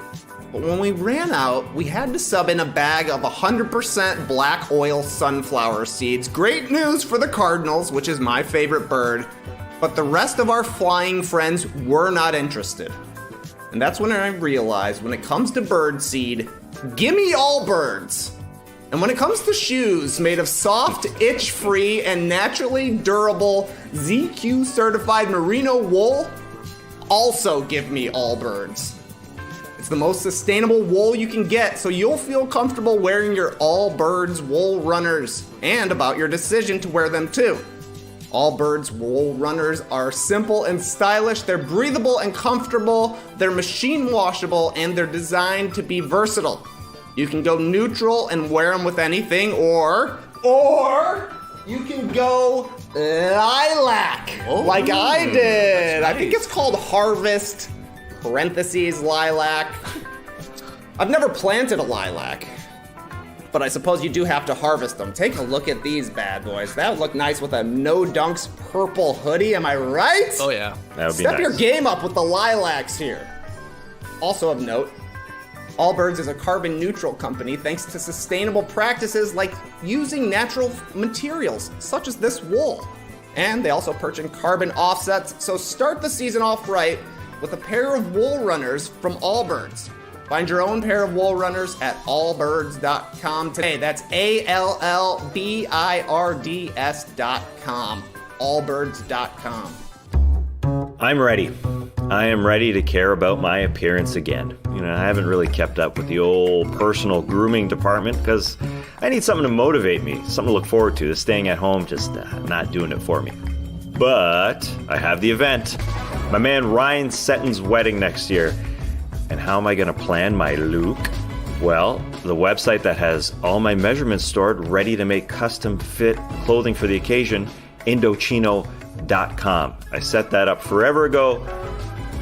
But when we ran out, we had to sub in a bag of 100% black oil sunflower seeds. Great news for the cardinals, which is my favorite bird. But the rest of our flying friends were not interested. And that's when I realized when it comes to birdseed, gimme Allbirds. And when it comes to shoes made of soft, itch-free, and naturally durable ZQ certified merino wool, also give me Allbirds. It's the most sustainable wool you can get, so you'll feel comfortable wearing your Allbirds wool runners, and about your decision to wear them too. Allbirds wool runners are simple and stylish, they're breathable and comfortable, they're machine washable, and they're designed to be versatile. You can go neutral and wear them with anything, or you can go lilac, like I did. I think it's called Harvest, parentheses, lilac. I've never planted a lilac, but I suppose you do have to harvest them. Take a look at these bad boys. That would look nice with a No Dunks purple hoodie, am I right? Oh yeah. That would be Step nice. your game up with the lilacs here. Also of note, Allbirds is a carbon neutral company thanks to sustainable practices like using natural materials, such as this wool. And they also purchase carbon offsets, so start the season off right with a pair of wool runners from Allbirds. Find your own pair of wool runners at allbirds.com today. That's ALLBIRDS.com. Allbirds.com. I'm ready. I am ready to care about my appearance again. I haven't really kept up with the old personal grooming department because I need something to motivate me, something to look forward to. Staying at home just not doing it for me. But I have the event. My man Ryan Setton's wedding next year. And how am I going to plan my look? Well, the website that has all my measurements stored, ready to make custom fit clothing for the occasion, Indochino.com. I set that up forever ago.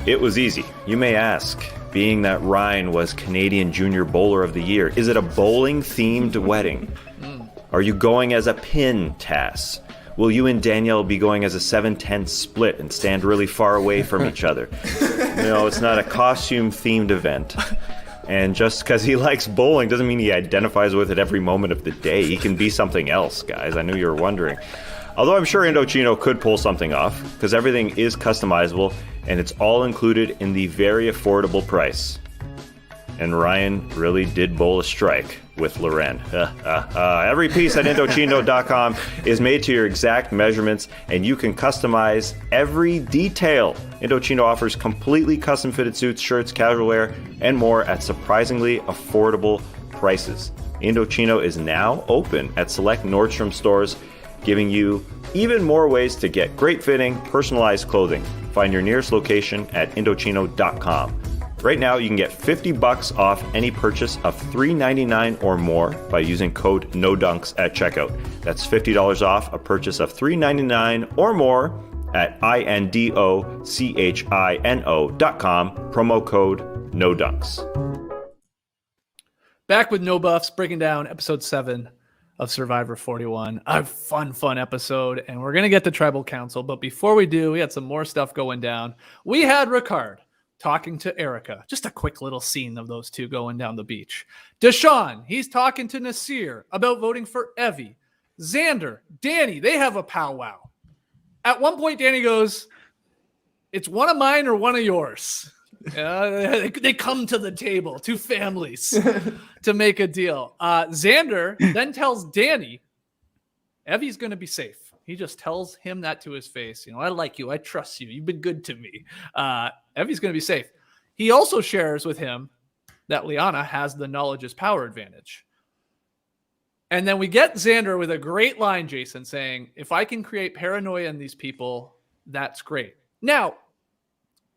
It was easy. You may ask, being that Ryan was Canadian Junior Bowler of the Year, is it a bowling-themed wedding? Are you going as a pin tass? Will you and Danielle be going as a 7-10 split and stand really far away from each other? No, it's not a costume-themed event. And just because he likes bowling doesn't mean he identifies with it every moment of the day. He can be something else, guys. I knew you were wondering. Although I'm sure Indochino could pull something off, because everything is customizable, and it's all included in the very affordable price. And Ryan really did bowl a strike with Loren. Every piece at Indochino.com is made to your exact measurements, and you can customize every detail. Indochino offers completely custom-fitted suits, shirts, casual wear, and more at surprisingly affordable prices. Indochino is now open at select Nordstrom stores, giving you even more ways to get great fitting, personalized clothing. Find your nearest location at Indochino.com. Right now, you can get $50 off any purchase of $3.99 or more by using code NODUNKS at checkout. That's $50 off a purchase of $3.99 or more at INDOCHINO.com, promo code NODUNKS. Back with No Buffs, breaking down episode 7 of Survivor 41. A fun episode, and we're going to get to Tribal Council, but before we do, we had some more stuff going down. We had Ricard talking to Erika. Just a quick little scene of those two going down the beach. Deshaun, he's talking to Nasir about voting for Evie. Xander, Danny, they have a powwow. At one point, Danny goes, "It's one of mine or one of yours." They come to the table, two families, to make a deal. Xander then tells Danny, Evie's going to be safe. He just tells him that to his face. I like you. I trust you. You've been good to me. Evie's going to be safe. He also shares with him that Liana has the knowledge is power advantage. And then we get Xander with a great line, Jason, saying, if I can create paranoia in these people, that's great. Now,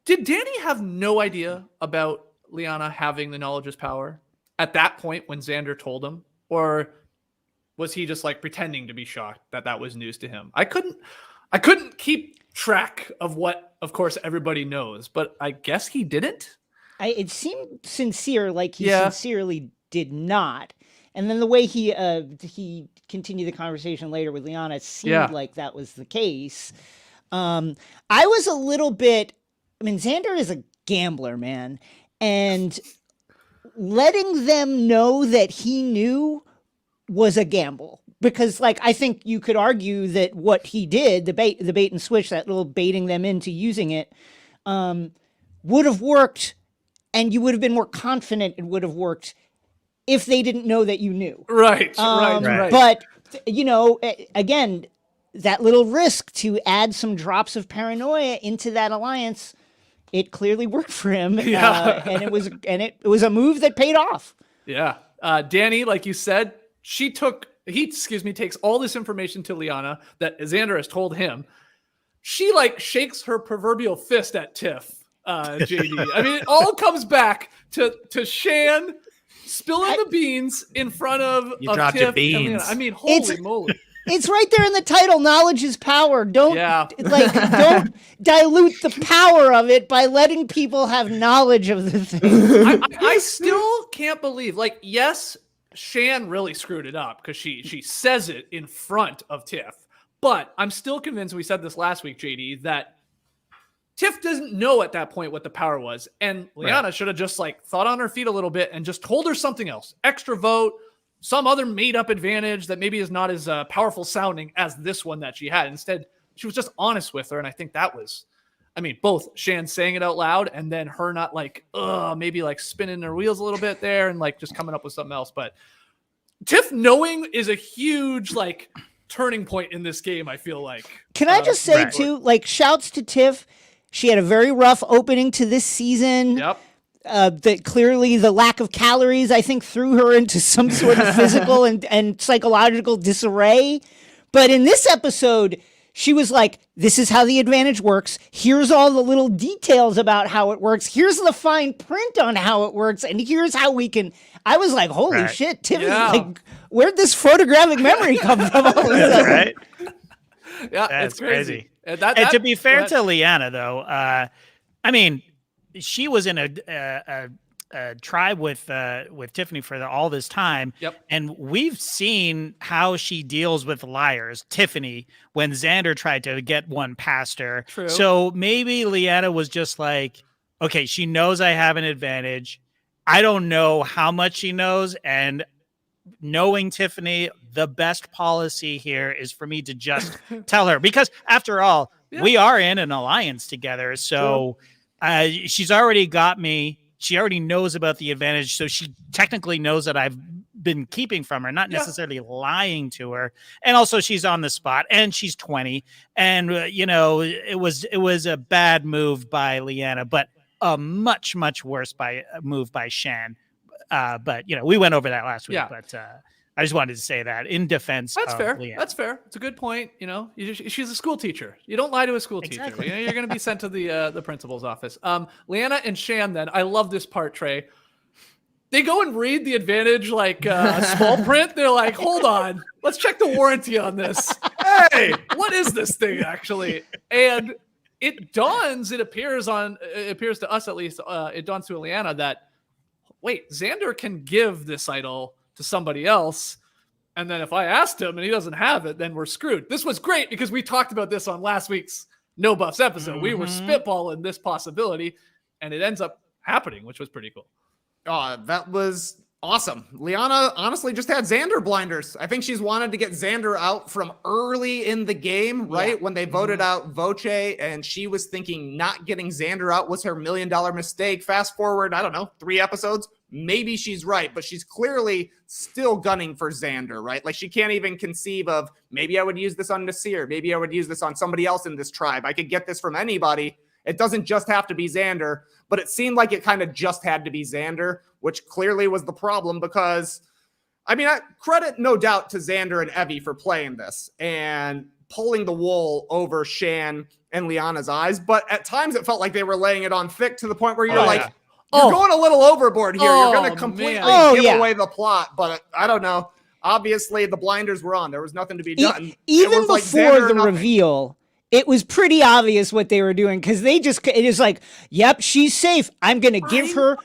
did Danny have no idea about Liana having the knowledge is power at that point when Xander told him? Or was he just like pretending to be shocked that was news to him? I couldn't keep track of what, of course, everybody knows, but I guess he didn't. It seemed sincere, like he sincerely did not. And then the way he continued the conversation later with Liana seemed like that was the case. I was a little bit. I mean, Xander is a gambler, man, and letting them know that he knew was a gamble, because like I think you could argue that what he did, the bait and switch, that little baiting them into using it, would have worked and you would have been more confident it would have worked if they didn't know that you knew. Right. But, you know, again, that little risk to add some drops of paranoia into that alliance, it clearly worked for him. And it was a move that paid off. Yeah. Danny, like you said, he takes all this information to Liana that Xander has told him. She like shakes her proverbial fist at Tiff, JD. I mean, it all comes back to Shan spilling the beans in front of dropped Tiff your beans. I mean, holy moly. It's right there in the title. Knowledge is power. Don't dilute the power of it by letting people have knowledge of the thing. I still can't believe, like, yes, Shan really screwed it up because she says it in front of Tiff. But I'm still convinced, we said this last week, JD, that Tiff doesn't know at that point what the power was. And Liana should have just like thought on her feet a little bit and just told her something else. Extra vote, some other made up advantage that maybe is not as powerful sounding as this one that she had. Instead, she was just honest with her. And I think that was, I mean, both Shan saying it out loud and then her not like, maybe like spinning her wheels a little bit there and like just coming up with something else. But Tiff knowing is a huge like turning point in this game, I feel like. Can I just say too, like, shouts to Tiff. She had a very rough opening to this season. Yep. That clearly the lack of calories, I think, threw her into some sort of physical and psychological disarray. But in this episode, she was like, this is how the advantage works. Here's all the little details about how it works. Here's the fine print on how it works. And here's how we can... I was like, holy shit, Tiff is like, where'd this photographic memory come from all of a sudden? Right? Yeah, That's it's crazy. And to be fair to Liana, though, I mean, she was in a tribe with Tiffany for all this time. Yep. And we've seen how she deals with liars, Tiffany, when Xander tried to get one past her. True. So maybe Liana was just like, okay, she knows I have an advantage. I don't know how much she knows. And knowing Tiffany, the best policy here is for me to just tell her, because after all, we are in an alliance together. So she's already got me. She already knows about the advantage. So she technically knows that I've been keeping from her, not necessarily lying to her. And also she's on the spot and she's 20. And, you know, it was a bad move by Liana, but a much, much worse move by Shan. But, you know, we went over that last week, but I just wanted to say that in defense. That's fair. Liana. That's fair. It's a good point. You know, she's a school teacher. You don't lie to a school teacher. You know, you're going to be sent to the principal's office. Liana and Shan, then, I love this part, Trey. They go and read the advantage, like small print. They're like, hold on, let's check the warranty on this. Hey, what is this thing actually? And it dawns, it appears to us at least, it dawns to Liana that, wait, Xander can give this idol to somebody else. And then if I asked him and he doesn't have it, then we're screwed. This was great because we talked about this on last week's No Buffs episode. We were spitballing this possibility and it ends up happening, which was pretty cool. That was awesome. Liana honestly just had Xander blinders. I think she's wanted to get Xander out from early in the game, right? When they voted out Voce, and she was thinking not getting Xander out was her $1 million mistake. Fast forward, I don't know, 3 episodes. Maybe she's right, but she's clearly still gunning for Xander, right? Like she can't even conceive of, maybe I would use this on Nasir. Maybe I would use this on somebody else in this tribe. I could get this from anybody. It doesn't just have to be Xander, but it seemed like it kind of just had to be Xander, which clearly was the problem because, I mean, credit no doubt to Xander and Evie for playing this and pulling the wool over Shan and Liana's eyes. But at times it felt like they were laying it on thick to the point where you're you're going a little overboard here. You're going to completely give away the plot. But I don't know. Obviously, the blinders were on. There was nothing to be done. Even before the reveal, it was pretty obvious what they were doing because it is like, yep, she's safe. I'm going to give her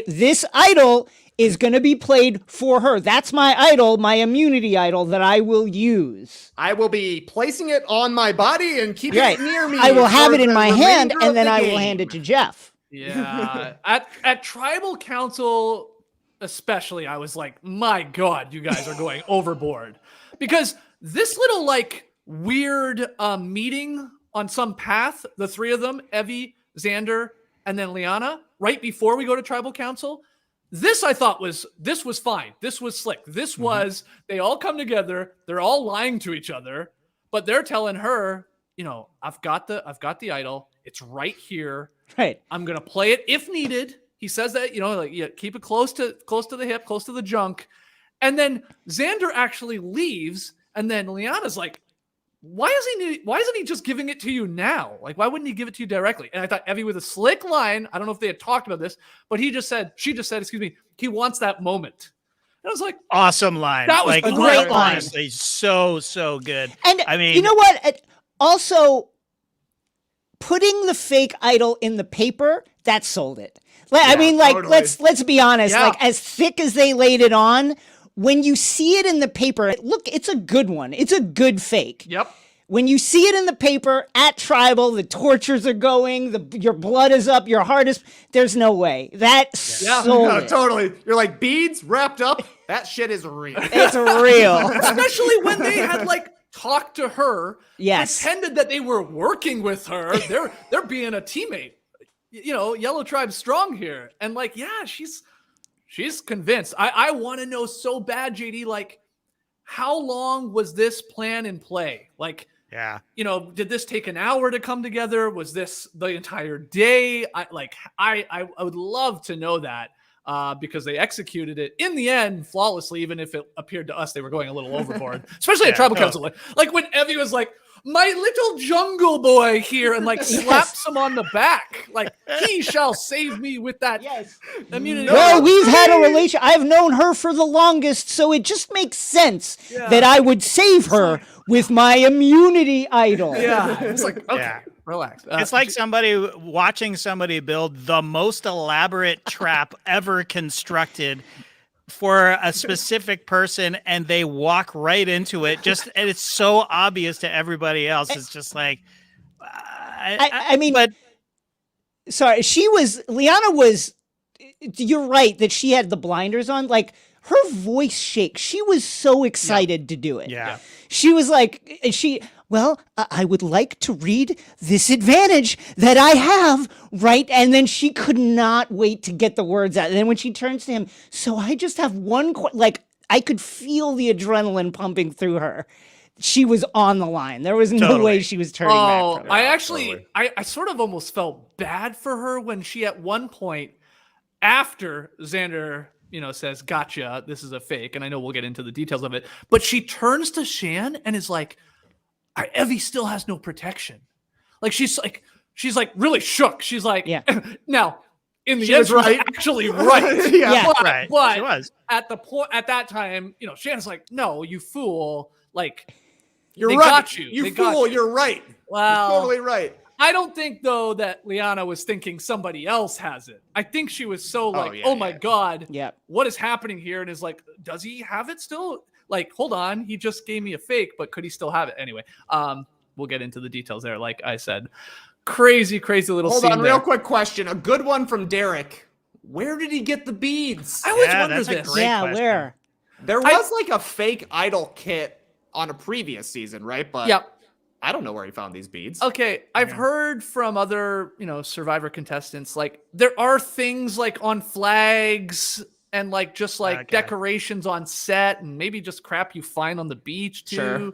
this idol is going to be played for her. That's my idol, my immunity idol that I will use. I will be placing it on my body and keeping it near me. I will have it in my hand and then I will hand it to Jeff. Yeah. At Tribal Council, especially, I was like, my God, you guys are going overboard. Because this little, like, weird meeting on some path, the 3 of them, Evie, Xander, and then Liana, right before we go to tribal council. This I thought was fine. This was slick. This was, they all come together. They're all lying to each other, but they're telling her, I've got the idol. It's right here. Right. I'm going to play it if needed. He says that, keep it close to the hip, close to the junk. And then Xander actually leaves. And then Liana's like, why isn't he just giving it to you now? Like, why wouldn't he give it to you directly? And I thought Evie with a slick line, I don't know if they had talked about this, but she just said, he wants that moment. And I was like, awesome line. That was like, a great line. Honestly, so good. And I mean, you know what? Also, putting the fake idol in the paper, that sold it. I mean, totally. let's be honest. Yeah. Like, as thick as they laid it on, when you see it in the paper, look, it's a good one. It's a good fake. Yep. When you see it in the paper at tribal, the tortures are going, your blood is up, your heart is. There's no way that sold No, it. totally. You're like, beads wrapped up. That shit is real. It's real. Especially when they had talked to her, Yes. pretended that they were working with her. They're being a teammate. Yellow Tribe's strong here, and she's convinced. I want to know so bad, JD. How long was this plan in play? Did this take an hour to come together? Was this the entire day? I would love to know that. Because they executed it in the end flawlessly, even if it appeared to us they were going a little overboard, especially at tribal council. Like when Evie was like, my little jungle boy here, and slaps him on the back. He shall save me with that immunity. Well, we've had a relation. I've known her for the longest, so it just makes sense that I would save her with my immunity idol. Yeah. It's like, okay, relax. It's like somebody watching somebody build the most elaborate trap ever constructed for a specific person, and they walk right into it. And it's so obvious to everybody else. It's just like, I mean, but sorry, Liana was. You're right that she had the blinders on. Her voice shakes. She was so excited to do it. Yeah. She was like, I would like to read this advantage that I have, right? And then she could not wait to get the words out. And then when she turns to him, so I just have one, I could feel the adrenaline pumping through her. She was on the line. There was no way she was turning back from it. I actually, I sort of almost felt bad for her when she at one point, after Xander, says, gotcha, this is a fake. And I know we'll get into the details of it. But she turns to Shan and is like, Evie still has no protection. She's really shook. She's like, now, in the end, she was actually right. Right. But she was. at that time, Shannon's like, no, you fool. You're they right. Got you. You they fool. You're right. Well, You're totally right. I don't think though that Liana was thinking somebody else has it. I think she was so my God, what is happening here? And is like, does he have it still? Hold on, he just gave me a fake, but could he still have it? Anyway, we'll get into the details there. Like I said, crazy little scene. Hold on, there. real quick question. A good one from Derek. Where did he get the beads? I always wonder that's a this. great question. Where? There was a fake idol kit on a previous season, right? But I don't know where he found these beads. Okay, I've heard from other, Survivor contestants, there are things on flags and decorations on set and maybe just crap you find on the beach too. Sure.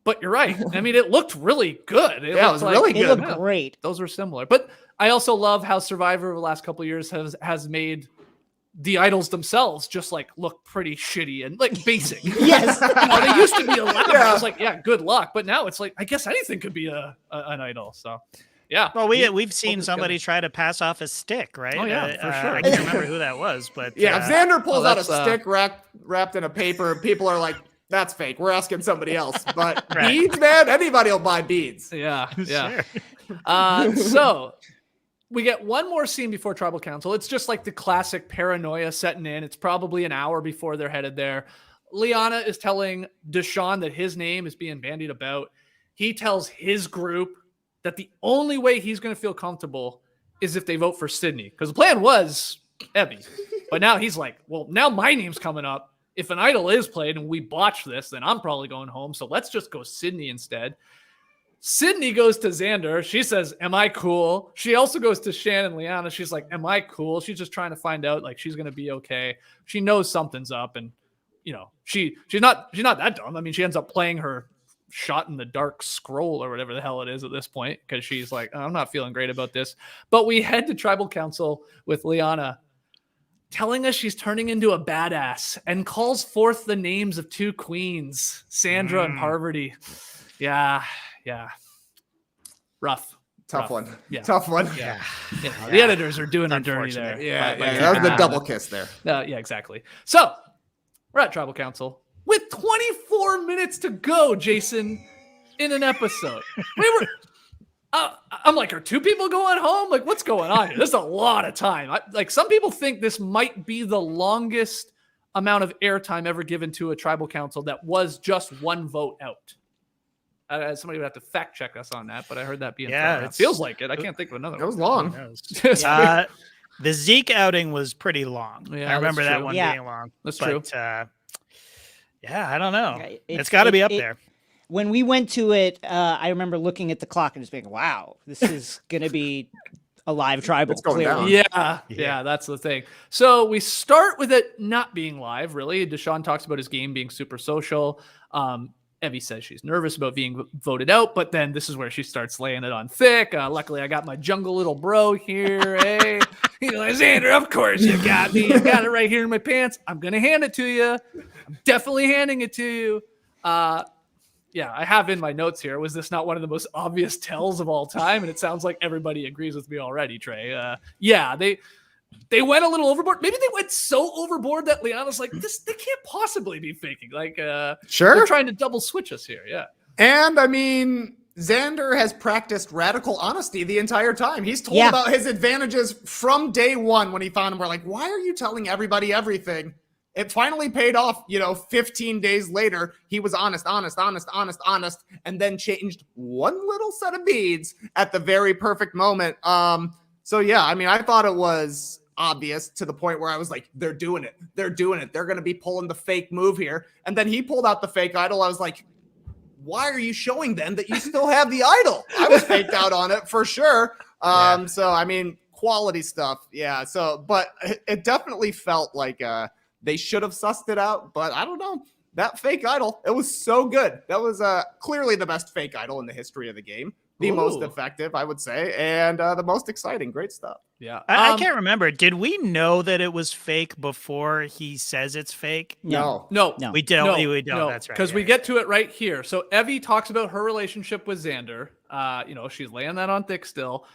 But you're right. I mean, it looked really good. It was really good. It looked great. Those were similar. But I also love how Survivor over the last couple of years has made the idols themselves just look pretty shitty and basic. Yes. They used to be elaborate. I was good luck. But now it's I guess anything could be an idol. So yeah. Well, we've seen somebody try to pass off a stick, right? Oh yeah, for sure. I can't remember who that was, but if Xander pulls out a that's, stick wrapped in a paper, people are like, that's fake. We're asking somebody else. But beads, man, anybody will buy beads. Yeah. Sure. So we get one more scene before tribal council. It's just the classic paranoia setting in. It's probably an hour before they're headed there. Liana is telling Deshaun that his name is being bandied about. He tells his group that the only way he's going to feel comfortable is if they vote for Sydney. Because the plan was Evie. But now he's like, well, now my name's coming up. If an idol is played and we botch this, then I'm probably going home. So let's just go Sydney instead. Sydney goes to Xander. She says, am I cool? She also goes to Shan and Liana. She's like, am I cool? She's just trying to find out, like, she's going to be okay. She knows something's up. And, you know, she's not that dumb. I mean, she ends up playing her shot in the dark scroll or whatever the hell it is at this point, because she's like, I'm not feeling great about this. But we head to tribal council with Liana telling us she's turning into a badass and calls forth the names of two queens, Sandra and Parvati. Yeah. Rough. Tough one. Yeah. Tough one. Yeah. You know, the editors are doing their dirty there. Yeah, that was the double kiss there. Yeah, exactly. So we're at tribal council with 24 minutes to go, Jason, in an episode. I'm like, are two people going home? Like, what's going on here? This is a lot of time. Like, some people think this might be the longest amount of airtime ever given to a tribal council that was just one vote out. Somebody would have to fact check us on that, but I heard that being thrown out. It feels like it. I can't think of another one. It was long. The Zeke outing was pretty long. Yeah, I remember that one Yeah. being long. That's but, true. I don't know. It's Got to be up there. When we went to it, I remember looking at the clock and just being, wow, this is going to be a live tribal. It's going clearly. down. Yeah, that's the thing. So we start with it not being live, really. Deshaun talks about his game being super social. Evie says she's nervous about being voted out, but then this is where she starts laying it on thick. Luckily, I got my jungle little bro here. Hey, Xander, of course you got me. I got it right here in my pants. I'm going to hand it to you. I'm definitely handing it to you. Yeah, I have in my notes here, was this not one of the most obvious tells of all time? And it sounds like everybody agrees with me already, Trey. Yeah, they went a little overboard. Maybe they went so overboard that Liana's like, they can't possibly be faking. Like, Sure. they're trying to double switch us here. Yeah. And I mean, Xander has practiced radical honesty the entire time. He's told Yeah. about his advantages from day one when he found him. We're like, why are you telling everybody everything? It finally paid off, 15 days later. He was honest, and then changed one little set of beads at the very perfect moment. So yeah, I mean, I thought it was obvious to the point where I was like, they're doing it. They're going to be pulling the fake move here. And then he pulled out the fake idol. I was like, why are you showing them that you still have the idol? I was faked out on it for sure. So, I mean, quality stuff. Yeah. So, but it definitely felt like they should have sussed it out, but I don't know. That fake idol, it was so good. That was clearly the best fake idol in the history of the game. The most effective, I would say, and the most exciting. Great stuff. Yeah. I can't remember. Did we know that it was fake before he says it's fake? No. We don't. We don't. That's right. Because we get to it right here. So Evie talks about her relationship with Xander. She's laying that on thick still.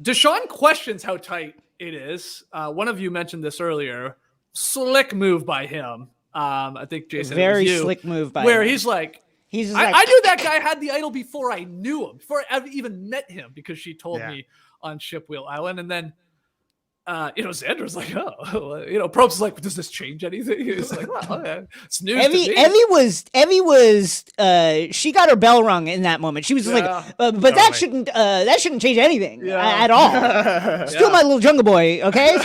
Deshaun questions how tight it is. One of you mentioned this earlier. Slick move by him. I think Jason. Very slick move by where him. he's like, I knew that guy had the idol before I knew him, before I even met him, because she told me on Shipwheel Island. And then, Xander's like, Probst is like, does this change anything? He's like, well, it's news to me. Evie was she got her bell rung in that moment. She was just like, but that shouldn't change anything at all. Still my little jungle boy, okay?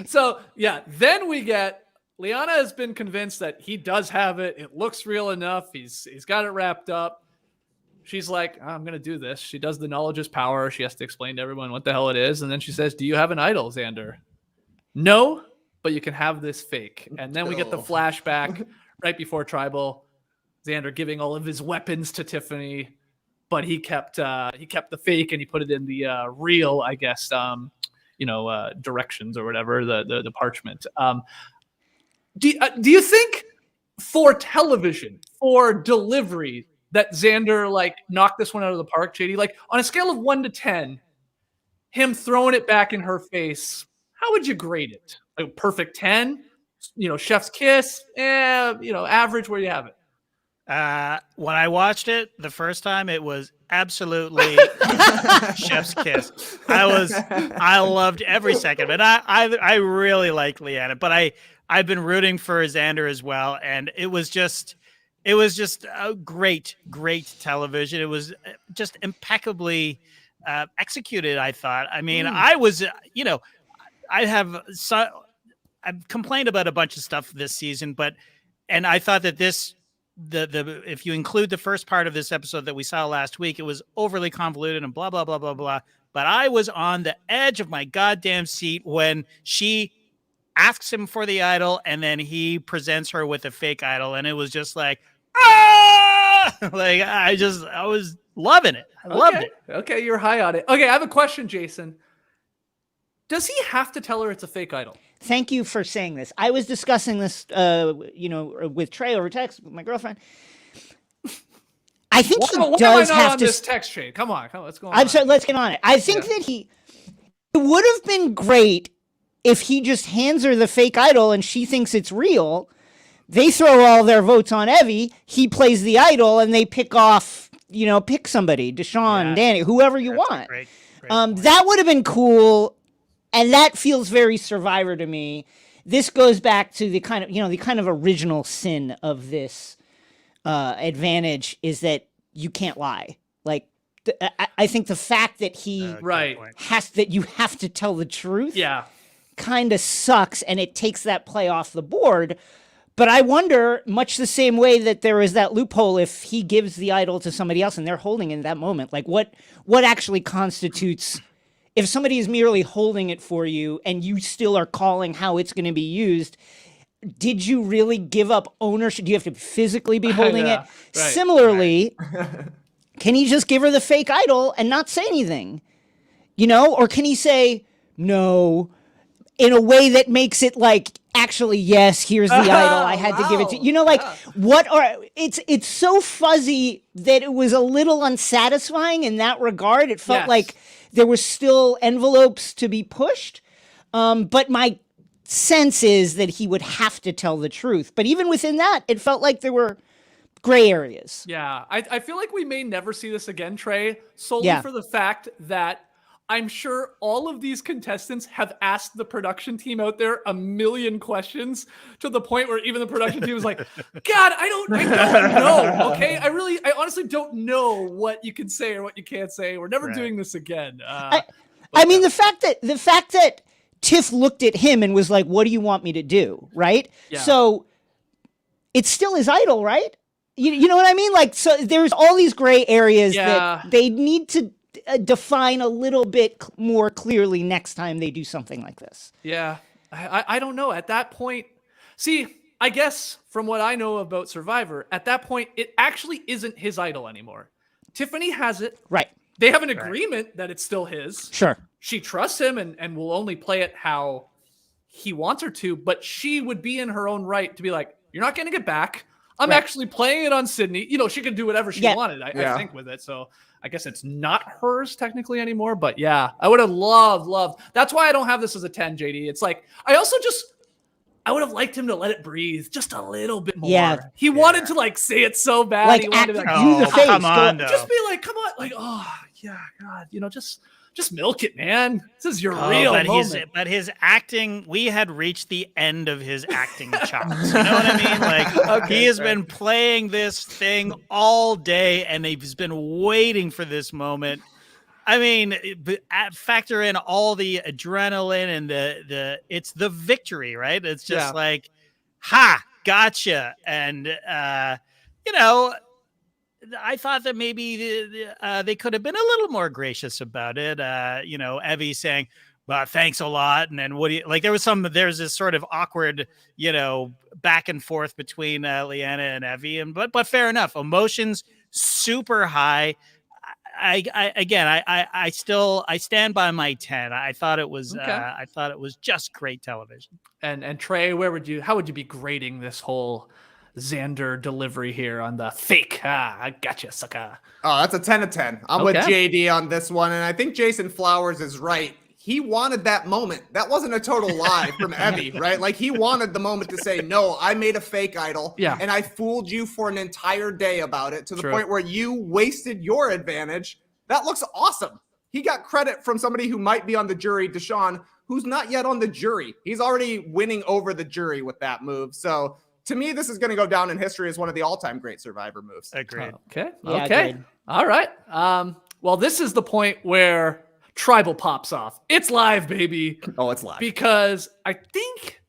So yeah, then we get Liana has been convinced that he does have it. It looks real enough. He's got it wrapped up. She's like, I'm going to do this. She does the knowledge is power. She has to explain to everyone what the hell it is. And then she says, do you have an idol, Xander? No, but you can have this fake. And then we get the flashback right before Tribal. Xander giving all of his weapons to Tiffany, but he kept the fake and he put it in the real, I guess, directions or whatever, the parchment. Do you think for television, for delivery, that Xander knocked this one out of the park, JD? Like, on a scale of 1 to 10, him throwing it back in her face, how would you grade it? A perfect 10? Chef's kiss? Average, where do you have it? When I watched it the first time, it was absolutely chef's kiss. I loved every second of it. I really like Liana, but I've been rooting for Xander as well, and it was just a great television. It was just impeccably executed, I thought. I mean, I've complained about a bunch of stuff this season, and I thought that this the if you include the first part of this episode that we saw last week, it was overly convoluted and blah, blah, blah, blah, blah. But I was on the edge of my goddamn seat when she asks him for the idol and then he presents her with a fake idol. And it was just like, ah! Like, I was loving it. I loved it. Okay, you're high on it. Okay, I have a question, Jason. Does he have to tell her it's a fake idol? Thank you for saying this. I was discussing this, with Trey over text with my girlfriend. I think he does have to. This text chain. Come on, let's go on. I'm sorry. Let's get on it. I think that it would have been great if he just hands her the fake idol and she thinks it's real. They throw all their votes on Evie. He plays the idol, and they pick somebody, Deshaun, Danny, whoever you want. Great that would have been cool. And that feels very Survivor to me. This goes back to the kind of original sin of this advantage is that you can't lie. Like, I think the fact that he you have to tell the truth, kind of sucks, and it takes that play off the board. But I wonder, much the same way that there is that loophole, if he gives the idol to somebody else and they're holding it in that moment, like what actually constitutes. If somebody is merely holding it for you and you still are calling how it's going to be used, did you really give up ownership? Do you have to physically be holding it? Right, similarly, can he just give her the fake idol and not say anything? Or can he say no in a way that makes it like, actually, yes, here's the idol. I had to give it to you. It's so fuzzy that it was a little unsatisfying in that regard. It felt like there were still envelopes to be pushed. But my sense is that he would have to tell the truth. But even within that, it felt like there were gray areas. Yeah, I feel like we may never see this again, Trey, solely for the fact that I'm sure all of these contestants have asked the production team out there a million questions to the point where even the production team was like, God, I don't know. Okay. I honestly don't know what you can say or what you can't say. We're never doing this again. The fact that Tiff looked at him and was like, what do you want me to do? Right. Yeah. So it's still his idol, right? You know what I mean? Like, so there's all these gray areas that they need to define a little bit more clearly next time they do something like this. Yeah. I don't know. At that point, see, I guess from what I know about Survivor, at that point, it actually isn't his idol anymore. Tiffany has it. Right. They have an agreement that it's still his. Sure. She trusts him and will only play it how he wants her to, but she would be in her own right to be like, you're not getting it back. I'm actually playing it on Sydney. She could do whatever she wanted, I think, with it. So I guess it's not hers technically anymore. But yeah, I would have loved. That's why I don't have this as a 10, JD. It's like, I would have liked him to let it breathe just a little bit more. Yeah. He wanted to like say it so bad. Like, he wanted to do the face. Come on, just be like, come on. Like, oh yeah, God, just milk it, man. This is your real moment. But his acting, we had reached the end of his acting chops. You know what I mean? Like, he has been playing this thing all day, and he's been waiting for this moment. I mean, factor in all the adrenaline and it's the victory, right? It's just like, ha, gotcha. And, I thought that maybe they could have been a little more gracious about it. Evie saying, well, thanks a lot. And then what do you like? There's this sort of awkward, back and forth between Leanna and Evie. But fair enough. Emotions super high. I stand by my 10. I thought it was just great television. And Trey, how would you be grading this whole Xander delivery here on the fake? I gotcha, sucker. Oh, that's a 10 of 10. I'm with JD on this one, and I think Jason Flowers is right. He wanted that moment. That wasn't a total lie from Evie, right? Like, he wanted the moment to say, no, I made a fake idol, and I fooled you for an entire day about it to the point where you wasted your advantage. That looks awesome. He got credit from somebody who might be on the jury, Deshaun, who's not yet on the jury. He's already winning over the jury with that move. So to me, this is going to go down in history as one of the all-time great Survivor moves. Agreed. Okay. Yeah, okay. agreed. All right. Well, this is the point where Tribal pops off. It's live, baby. Oh, it's live. Because I think,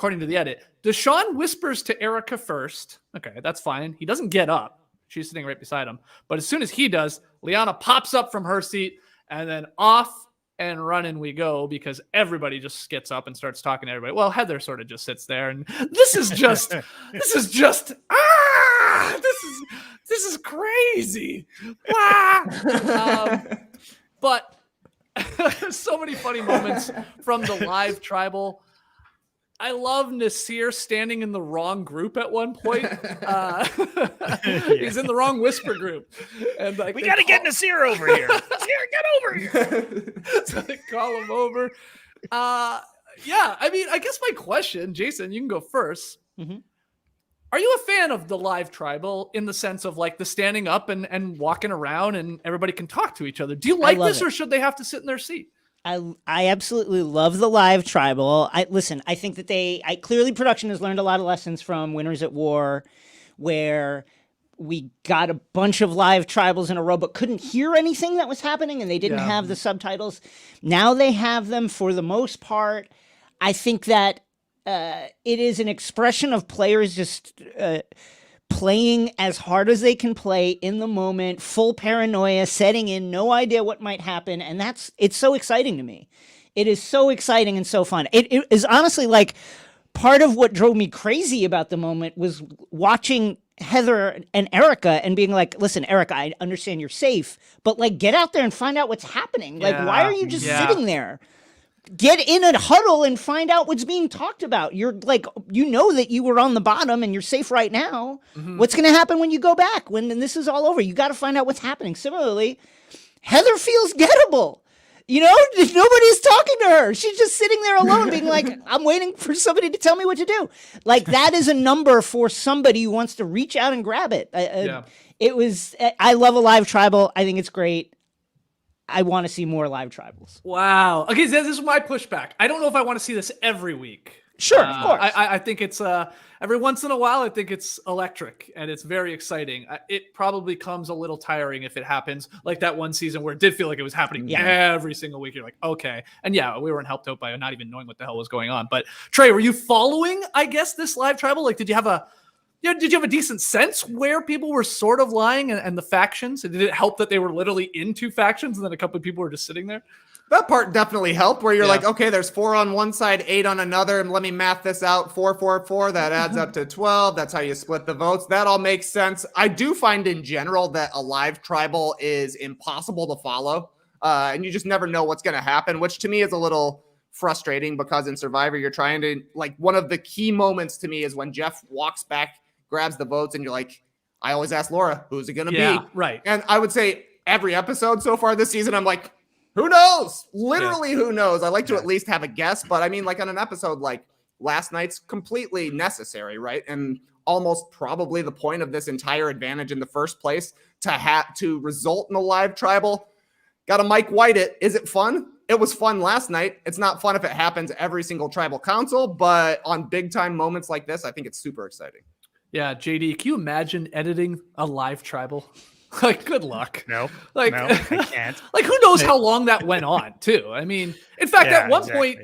according to the edit, Deshaun whispers to Erika first. Okay, that's fine. He doesn't get up. She's sitting right beside him. But as soon as he does, Liana pops up from her seat, and then off and running we go, because everybody just gets up and starts talking to everybody. Well, Heather sort of just sits there, and this is just this is crazy. But so many funny moments from the live tribal. I love Nasir standing in the wrong group at one point. He's in the wrong whisper group. And like, we got to get Nasir over here. Nasir, get over here. So they call him over. Yeah, I mean, I guess my question, Jason, you can go first. Mm-hmm. Are you a fan of the live tribal in the sense of like the standing up and walking around and everybody can talk to each other? Do you like this, or should they have to sit in their seat? I absolutely love the live tribal. I think that clearly production has learned a lot of lessons from Winners at War, where we got a bunch of live tribals in a row but couldn't hear anything that was happening, and they didn't have the subtitles. Now they have them for the most part. I think that it is an expression of players just playing as hard as they can play in the moment, full paranoia, setting in, no idea what might happen. And it's so exciting to me. It is so exciting and so fun. It is honestly like part of what drove me crazy about the moment was watching Heather and Erika and being like, listen, Erika, I understand you're safe, but like get out there and find out what's happening. Like, why are you just sitting there? Get in a huddle and find out what's being talked about. You're like, you know that you were on the bottom and you're safe right now. Mm-hmm. What's going to happen when you go back? When this is all over, you got to find out what's happening. Similarly, Heather feels gettable. You know, nobody's talking to her. She's just sitting there alone being like, I'm waiting for somebody to tell me what to do. Like that is a number for somebody who wants to reach out and grab it. I love a live tribal. I think it's great. I want to see more live tribals. Wow. Okay, this is my pushback. I don't know if I want to see this every week. Sure, of course. I think it's every once in a while. I think it's electric and it's very exciting. It probably comes a little tiring if it happens like that one season where it did feel like it was happening every single week. You're like, okay, and we weren't helped out by not even knowing what the hell was going on. But Trey, were you following? I guess this live tribal. Like, did you have a decent sense where people were sort of lying and the factions? Did it help that they were literally in two factions and then a couple of people were just sitting there? That part definitely helped, where you're like, okay, there's 4 on one side, 8 on another, and let me math this out. 4, 4, 4, that adds up to 12. That's how you split the votes. That all makes sense. I do find in general that a live tribal is impossible to follow, and you just never know what's going to happen, which to me is a little frustrating because in Survivor, you're trying to, like, one of the key moments to me is when Jeff walks back, grabs the votes, and you're like, I always ask Laura, who's it going to be? Right. And I would say every episode so far this season, I'm like, who knows? Literally, who knows? I like to at least have a guess, but I mean, like on an episode like last night's completely necessary, right? And almost probably the point of this entire advantage in the first place to result in a live tribal. Got to Mike White it. Is it fun? It was fun last night. It's not fun if it happens every single tribal council, but on big time moments like this, I think it's super exciting. Yeah, JD, can you imagine editing a live tribal? Like, good luck. No, I can't. Like, who knows how long that went on, too? I mean, in fact, at one point,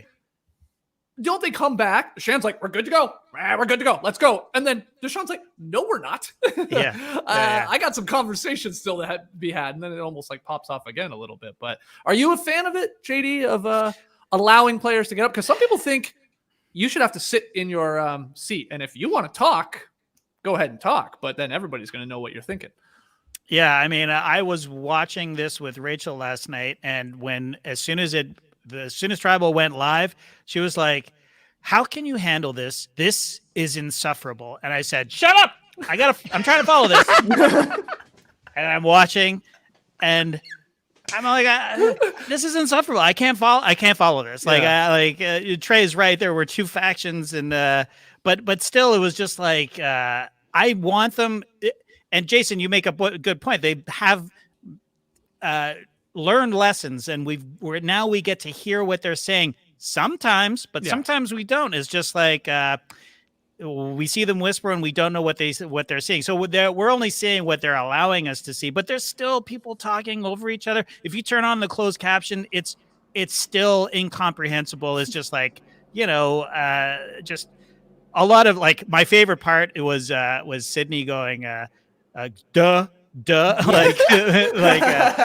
don't they come back? Shan's like, we're good to go. We're good to go. Let's go. And then Deshaun's like, no, we're not. I got some conversations still to be had. And then it almost like pops off again a little bit. But are you a fan of it, JD, of allowing players to get up? Because some people think you should have to sit in your seat. And if you want to talk, go ahead and talk. But then everybody's going to know what you're thinking. Yeah, I mean, I was watching this with Rachel last night, and as soon as Tribal went live, she was like, "How can you handle this? This is insufferable." And I said, "Shut up! I'm trying to follow this." And I'm watching, and I'm like, "This is insufferable. I can't follow this." Like, Trey's right. There were two factions, and but still, it was just like I want them. And Jason, you make a good point. They have learned lessons, and we get to hear what they're saying sometimes, but sometimes we don't. It's just like we see them whisper, and we don't know what they're seeing. So we're only seeing what they're allowing us to see. But there's still people talking over each other. If you turn on the closed caption, it's still incomprehensible. It's just like just a lot of like my favorite part was Sydney going, duh. Like,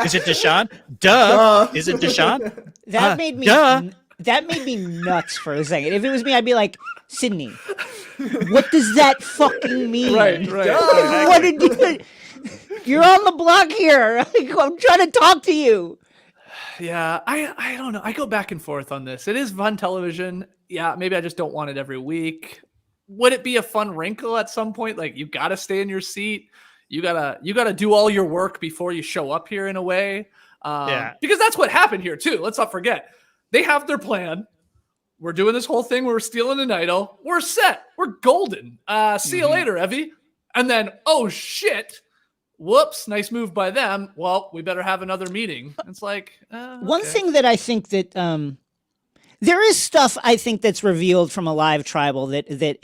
is it Deshaun? Duh. Is it Deshaun? That made me that made me nuts for a second. If it was me, I'd be like, Sydney, what does that fucking mean? Right. What did you? You're on the block here. I'm trying to talk to you. Yeah, I don't know. I go back and forth on this. It is fun television. Yeah, maybe I just don't want it every week. Would it be a fun wrinkle at some point? Like, you got to stay in your seat. You gotta do all your work before you show up here in a way. Because that's what happened here too. Let's not forget. They have their plan. We're doing this whole thing where we're stealing an idol. We're set. We're golden. See you later, Evie. And then, oh shit. Whoops, nice move by them. Well, we better have another meting. It's like, one thing that I think that there is stuff I think that's revealed from a live tribal that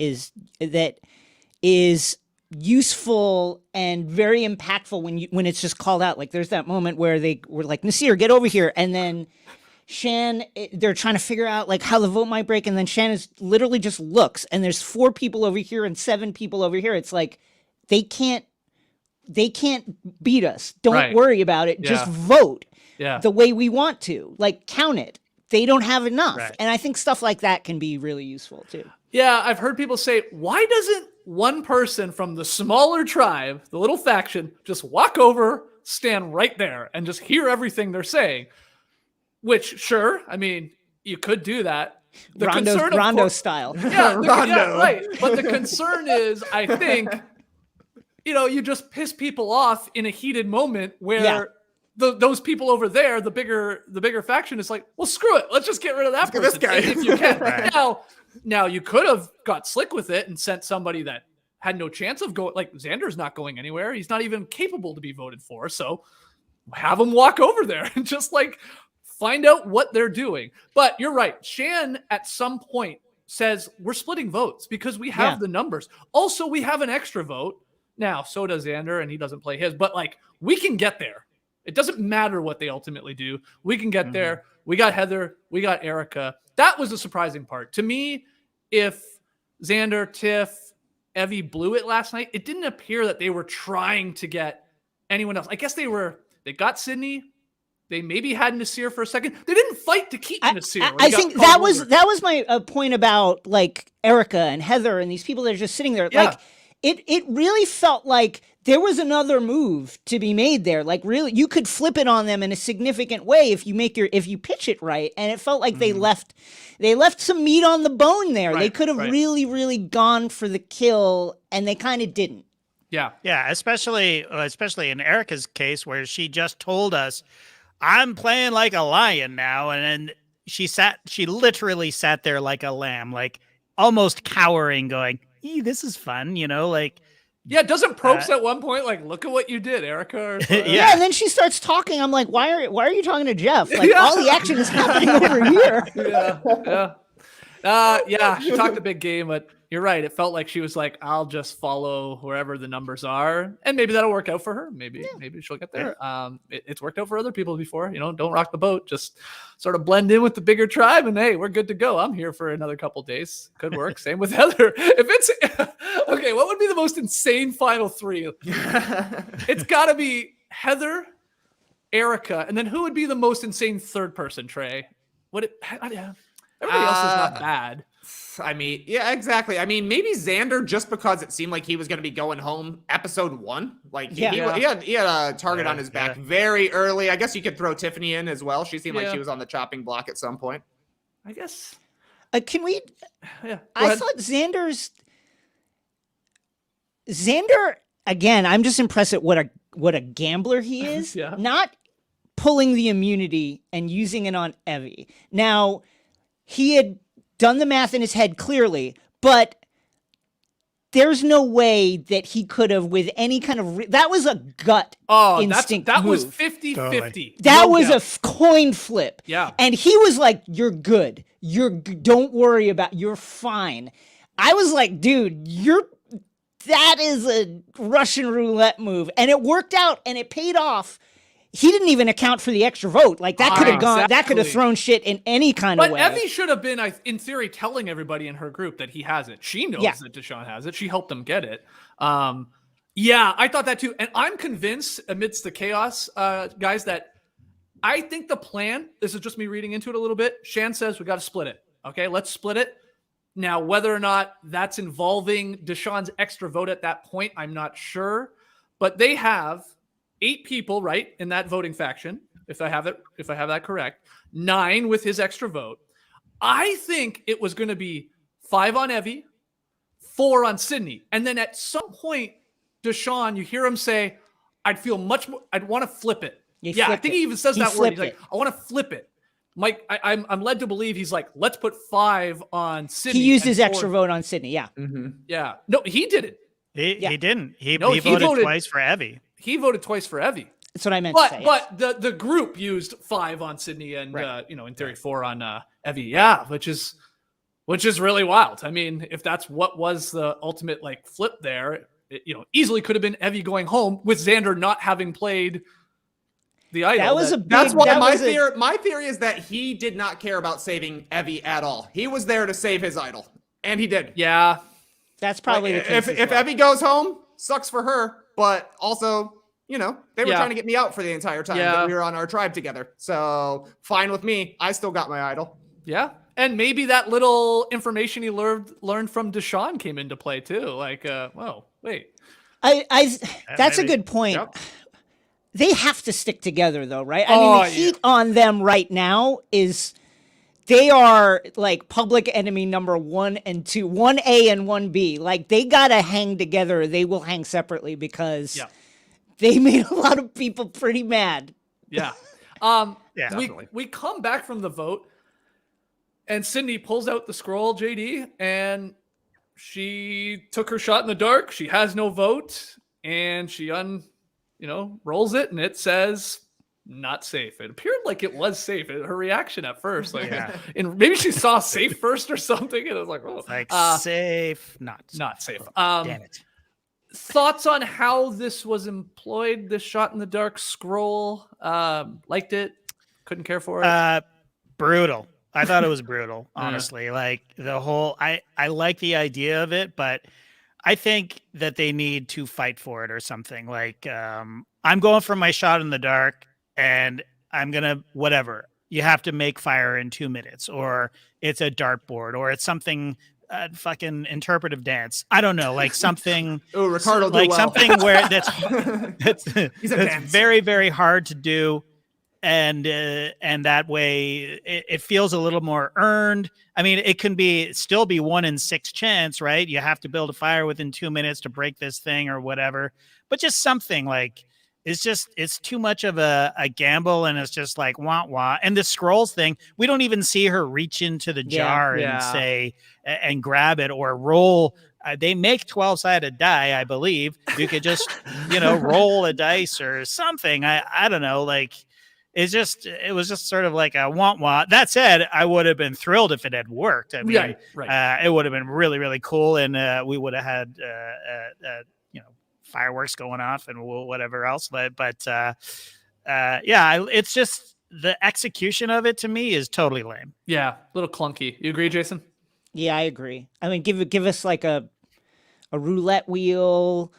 is useful and very impactful when it's just called out. Like there's that moment where they were like, Nasir, get over here, and then Shan, they're trying to figure out like how the vote might break, and then Shan is literally just looks, and there's 4 people over here and 7 people over here. It's like they can't beat us. Don't worry about it. Just vote the way we want to. Like, count it. They don't have enough. Right. And I think stuff like that can be really useful too. Yeah, I've heard people say, why doesn't one person from the smaller tribe, the little faction, just walk over, stand right there, and just hear everything they're saying? Which, sure, I mean, you could do that. Rondo style. Yeah, right. But the concern is, I think, you just piss people off in a heated moment where those people over there, the bigger faction is like, well, screw it. Let's just get rid of that person this guy. if you can. Right. Now you could have got slick with it and sent somebody that had no chance of going. Like, Xander's not going anywhere. He's not even capable to be voted for. So have him walk over there and just like find out what they're doing. But you're right. Shan at some point says we're splitting votes because we have the numbers. Also, we have an extra vote. Now, so does Xander, and he doesn't play his. But, like, we can get there. It doesn't matter what they ultimately do. We can get there. We got Heather. We got Erika. That was the surprising part. To me, if Xander, Tiff, Evie blew it last night, it didn't appear that they were trying to get anyone else. I guess they got Sydney. They maybe had Nasir for a second. They didn't fight to keep Nasir. I think that was my point about, like, Erika and Heather and these people that are just sitting there. Yeah. Like, it really felt like there was another move to be made there. Like, really, you could flip it on them in a significant way if you pitch it right. And it felt like they left some meat on the bone there. Right, they could have really, really gone for the kill, and they kind of didn't. Yeah, especially in Erika's case, where she just told us, "I'm playing like a lion now," and then she literally sat there like a lamb, like almost cowering, going, this is fun, like. Yeah, doesn't Probst at one point like, look at what you did, Erika? Yeah, and then she starts talking. I'm like, why are you talking to Jeff? Like, all the action is happening over here. She talked a big game, but you're right. It felt like she was like, I'll just follow wherever the numbers are, and maybe that'll work out for her. Maybe she'll get there. It's worked out for other people before. Don't rock the boat. Just sort of blend in with the bigger tribe, and hey, we're good to go. I'm here for another couple days. Could work. Same with Heather. If it's okay, what would be the most insane final 3? It's got to be Heather, Erika, and then who would be the most insane third person? Trey. Everybody else is not bad. I mean, yeah, exactly. I mean, maybe Xander, just because it seemed like he was going to be going home episode 1. Like, he had a target on his back very early. I guess you could throw Tiffany in as well. She seemed like she was on the chopping block at some point. I guess. Can we? Yeah. I thought Xander again. I'm just impressed at what a gambler he is. Not pulling the immunity and using it on Evie. Now, he had done the math in his head clearly, but there's no way that he could have with any kind of that was a gut instinct that move. Was 50-50. Totally. That was a coin flip. Yeah. And he was like, you're good. Don't worry you're fine. I was like, dude, that is a Russian roulette move. And it worked out and it paid off. he didn't even account for the extra vote. Like that could have gone, that could have Exactly. thrown shit in any kind of But way. Evie should have been, in theory, telling everybody in her group that he has it. She knows that Deshaun has it. She helped them get it. Yeah, I thought that too. And I'm convinced amidst the chaos, guys, that I think the plan, this is just me reading into it a little bit. Shan says we got to split it. Okay, let's split it. Now, whether or not that's involving Deshaun's extra vote at that point, I'm not sure. But they have 8 people, right, in that voting faction, if I have that correct. 9 with his extra vote. I think it was going to be 5 on Evie, 4 on Sydney. And then at some point, Deshaun, you hear him say, I'd feel much more, I'd want to flip it. I think he even says that word. He's like, I want to flip it. Mike, I'm led to believe he's like, let's put 5 on Sydney. He used his extra vote on Sydney. Yeah. Mm-hmm. Yeah. No, he didn't. He didn't. He voted twice for Evie. He voted twice for Evie. That's what I meant to say. But the group used 5 on Sydney and, in theory, 4 on Evie. Yeah, which is really wild. I mean, if that's what was the ultimate like flip there, it, easily could have been Evie going home with Xander not having played the idol. That was that's why my theory is that he did not care about saving Evie at all. He was there to save his idol, and he did. Yeah, that's probably the case. If Evie goes home, sucks for her, but also, they were trying to get me out for the entire time that we were on our tribe together. So fine with me. I still got my idol. Yeah. And maybe that little information he learned from Deshaun came into play too. Like, whoa, wait. That's a good point. Yep. They have to stick together though, right? I mean, the heat on them right now is they are like public enemy number 1 and 2, 1A and 1B. Like they got to hang together. They will hang separately because they made a lot of people pretty mad. Yeah. We come back from the vote and Sydney pulls out the scroll, JD, and she took her shot in the dark. She has no vote and she rolls it and it says not safe. It appeared like it was safe. Her reaction at first, like, and maybe she saw safe first or something. And I was like, oh, safe, not safe. Damn it. Thoughts on how this was employed, this shot in the dark scroll? Liked it? Couldn't care for it? Brutal. I thought it was brutal, honestly. Like the whole, I like the idea of it, but I think that they need to fight for it or something. Like, I'm going for my shot in the dark and I'm going to, whatever. You have to make fire in 2 minutes, or it's a dartboard, or it's something, fucking interpretive dance. I don't know, like something. Oh, Ricardo, like something where that's very, very hard to do. And that way it feels a little more earned. I mean, it can still be 1 in 6 chance, right? You have to build a fire within 2 minutes to break this thing or whatever, but just something like, it's too much of a gamble. And it's just like, wah. And the scrolls thing, we don't even see her reach into the jar and say, and grab it or roll. They make 12-sided die, I believe. You could just, roll a dice or something. I don't know. Like, it was just sort of like a wah. That said, I would have been thrilled if it had worked. I mean, it would have been really, really cool. And we would have had, fireworks going off and whatever else. But it's just the execution of it to me is totally lame. Yeah. A little clunky. You agree, Jason? Yeah, I agree. I mean, give us like a roulette wheel,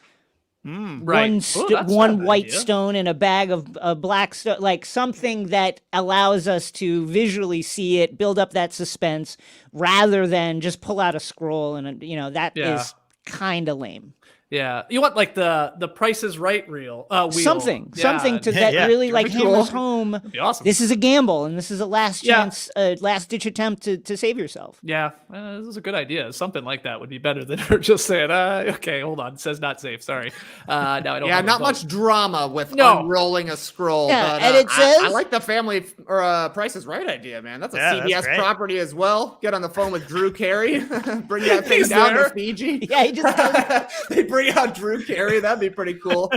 one white stone and a bag of black stone, like something that allows us to visually see it, build up that suspense, rather than just pull out a scroll and that is kind of lame. Yeah, you want like the Price is Right wheel, something to that really like hammers home. That'd be awesome. This is a gamble, and this is a last chance, last ditch attempt to save yourself. Yeah, this is a good idea. Something like that would be better than her just saying, "Okay, hold on, it says not safe. Sorry." Now I don't. Yeah, not much drama with unrolling a scroll. Yeah, but, and it says I like the family or Price is Right idea, man. That's a CBS property as well. Get on the phone with Drew Carey, bring that thing down to Fiji. Yeah, he just they bring out Drew Carey. That'd be pretty cool.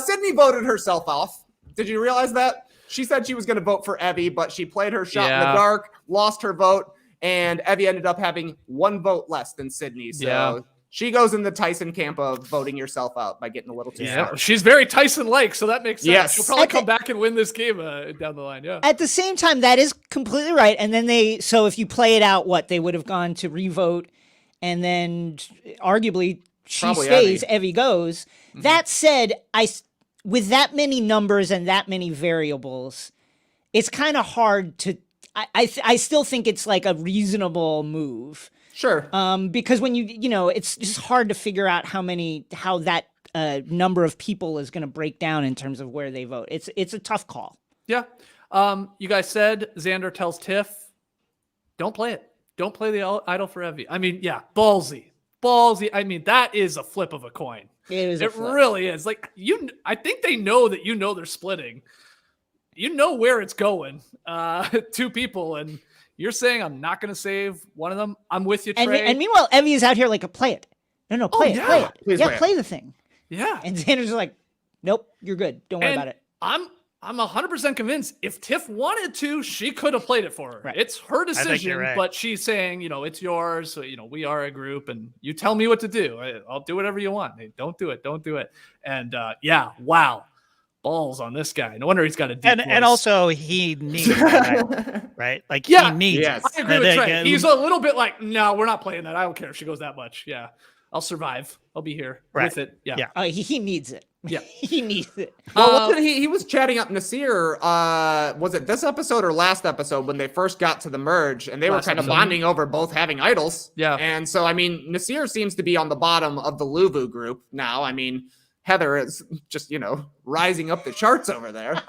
Sydney voted herself off. Did you realize that? She said she was going to vote for Evie, but she played her shot in the dark, lost her vote, and Evie ended up having 1 vote less than Sydney. So she goes in the Tyson camp of voting yourself out by getting a little too smart. She's very Tyson-like, so that makes sense. Yes. She'll probably come back and win this game down the line. Yeah. At the same time, that is completely right. And then so if you play it out, they would have gone to revote, and then arguably she Probably stays, Evie goes. Mm-hmm. That said, with that many numbers and that many variables, it's kind of hard to. I still think it's like a reasonable move. Sure. Because when it's just hard to figure out how that number of people is going to break down in terms of where they vote. It's a tough call. Yeah. You guys said Xander tells Tiff, don't play it. Don't play the idol for Evie. I mean, yeah, ballsy. I mean, that is a flip of a coin. It really is. Like, I think they know that they're splitting. You know where it's going. Two people, and you're saying I'm not going to save one of them. I'm with you, Trey. And meanwhile, Evie is out here like, play it. No, play it. Play it. Please play the thing. Yeah. And Xander's like, nope, you're good. Don't worry about it. I'm 100% convinced if Tiff wanted to, she could have played it for her. Right. It's her decision, right. But she's saying, it's yours. So, we are a group, and you tell me what to do. I'll do whatever you want. Hey, don't do it. And wow. Balls on this guy. No wonder he's got a deep voice. And also he needs that, right? Like he needs it. I agree with Trey. He's a little bit like, no, we're not playing that. I don't care if she goes that much. Yeah. I'll survive. I'll be here with it. Yeah. He needs it. Yeah. He needs it. Well, wasn't he was chatting up Nasir, was it this episode or last episode when they first got to the merge, and they were kind of bonding over both having idols. Yeah. And so, I mean, Nasir seems to be on the bottom of the Luvu group now. I mean, Heather is just, rising up the charts over there.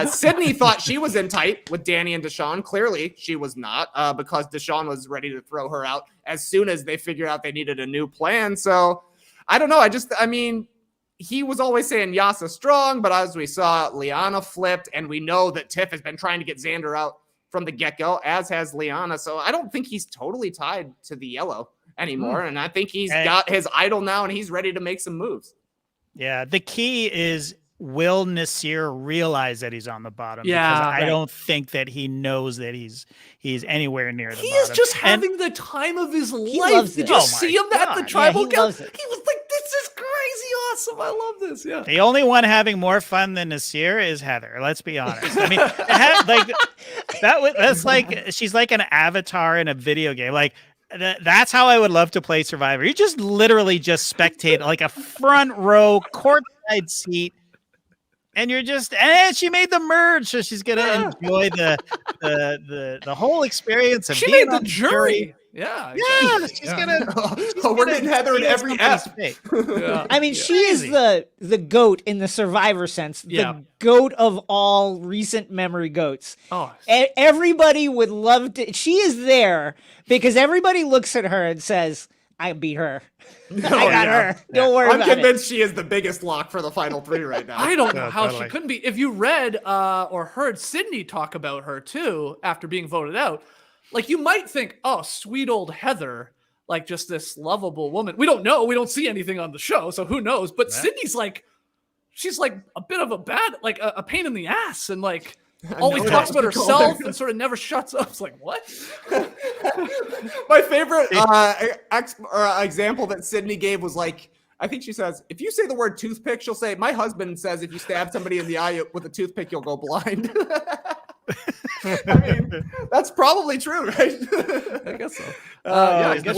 Sydney thought she was in tight with Danny and Deshawn. Clearly, she was not, because Deshawn was ready to throw her out as soon as they figured out they needed a new plan. So, I don't know. He was always saying Yase strong, but as we saw, Liana flipped, and we know that Tiff has been trying to get Xander out from the get-go, as has Liana. So, I don't think he's totally tied to the yellow anymore, and I think he's got his idol now, and he's ready to make some moves. Yeah, the key is, will Nasir realize that he's on the bottom? Yeah, because I don't think that he knows that he's anywhere near the bottom. He is just having the time of his life. Did you see him at the tribal council? He was like, this is crazy awesome. I love this. Yeah. The only one having more fun than Nasir is Heather. Let's be honest. I mean, that's like, she's like an avatar in a video game. Like, that's how I would love to play Survivor. You just literally just spectate like a front row courtside seat, and she made the merge, so she's gonna enjoy the whole experience of she being made the jury. Yeah, she's gonna. We're getting Heather in every F. I mean, she is the goat in the Survivor sense. The goat of all recent memory goats. Oh, everybody would love to. She is there because everybody looks at her and says, "I beat her. I got her. Don't worry about it." I'm convinced she is the biggest lock for the final three right now. I don't know how she couldn't be. If you read or heard Sydney talk about her too after being voted out. Like, you might think, oh, sweet old Heather, like just this lovable woman. We don't know. We don't see anything on the show, so who knows? But Sydney's like, she's like a bit of a pain in the ass, and like always talks about herself and sort of never shuts up. It's like, what? My favorite example that Sydney gave was like, I think she says, if you say the word toothpick, she'll say, my husband says if you stab somebody in the eye with a toothpick, you'll go blind. I mean, that's probably true, right? I guess so. I guess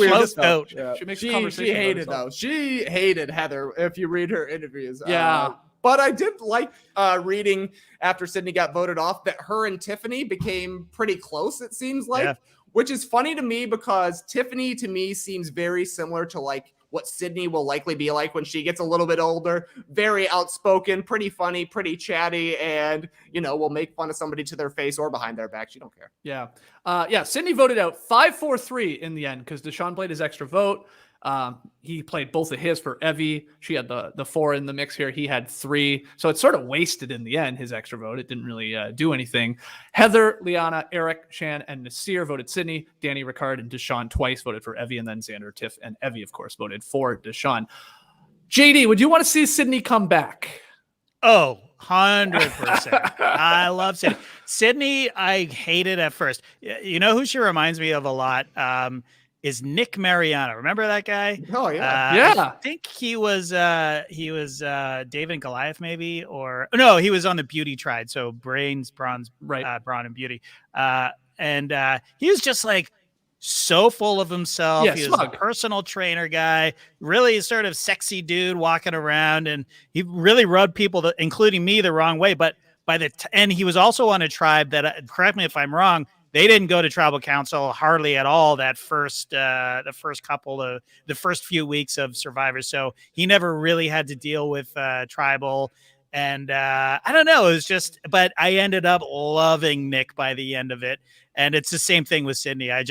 she hated though. She hated Heather. If you read her interviews, yeah. But I did like reading after Sydney got voted off that her and Tiffany became pretty close. It seems like, which is funny to me because Tiffany to me seems very similar to like what Sydney will likely be like when she gets a little bit older. Very outspoken, pretty funny, pretty chatty, and, will make fun of somebody to their face or behind their back. She don't care. Yeah. Sydney voted out 5-4-3 in the end because Deshawn played his extra vote. He played both of his for Evie. She had the 4 in the mix here. He had 3. So it's sort of wasted in the end, his extra vote. It didn't really do anything. Heather, Liana, Eric, Shan, and Nasir voted Sydney. Danny, Ricard, and Deshawn twice voted for Evie. And then Xander, Tiff, and Evie, of course, voted for Deshawn. JD, would you want to see Sydney come back? Oh, 100%. I love Sydney. Sydney, I hated at first. You know who she reminds me of a lot? is Nick Mariano. Remember that guy? Oh yeah. Yeah. I think he was David and Goliath, maybe, or no, he was on the beauty triad. So brains, bronze, Right. brawn, and beauty. And he was just like so full of himself. Yeah, He was a smug. personal trainer guy, really sort of sexy dude walking around, and he really rubbed people, including me, the wrong way. But by the and he was also on a tribe that, correct me if I'm wrong, they didn't go to tribal council hardly at all the first few weeks of Survivor. So he never really had to deal with tribal. And I don't know, it was just, but I ended up loving Nick by the end of it. And it's the same thing with Sydney. I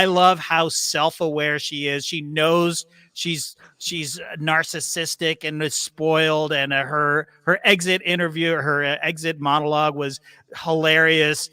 love how self-aware she is. She knows she's narcissistic and is spoiled. And her exit interview, her exit monologue was hilarious.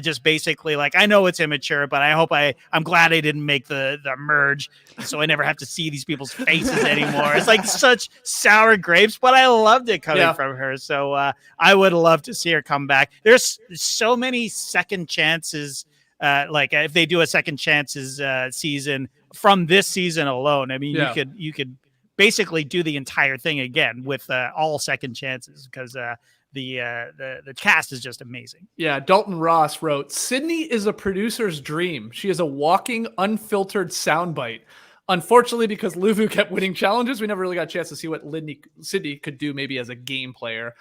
Just basically like, I know it's immature, but I'm glad I didn't make the merge, so I never have to see these people's faces anymore. It's like such sour grapes, but I loved it coming from her. So I would love to see her come back. There's so many second chances. Like if they do a second chances season from this season alone, I mean, you could basically do the entire thing again with all second chances, because the cast is just amazing. Yeah, Dalton Ross wrote, Sydney is a producer's dream. She is a walking, unfiltered soundbite. Unfortunately, because Luvu kept winning challenges, we never really got a chance to see what Sydney could do maybe as a game player.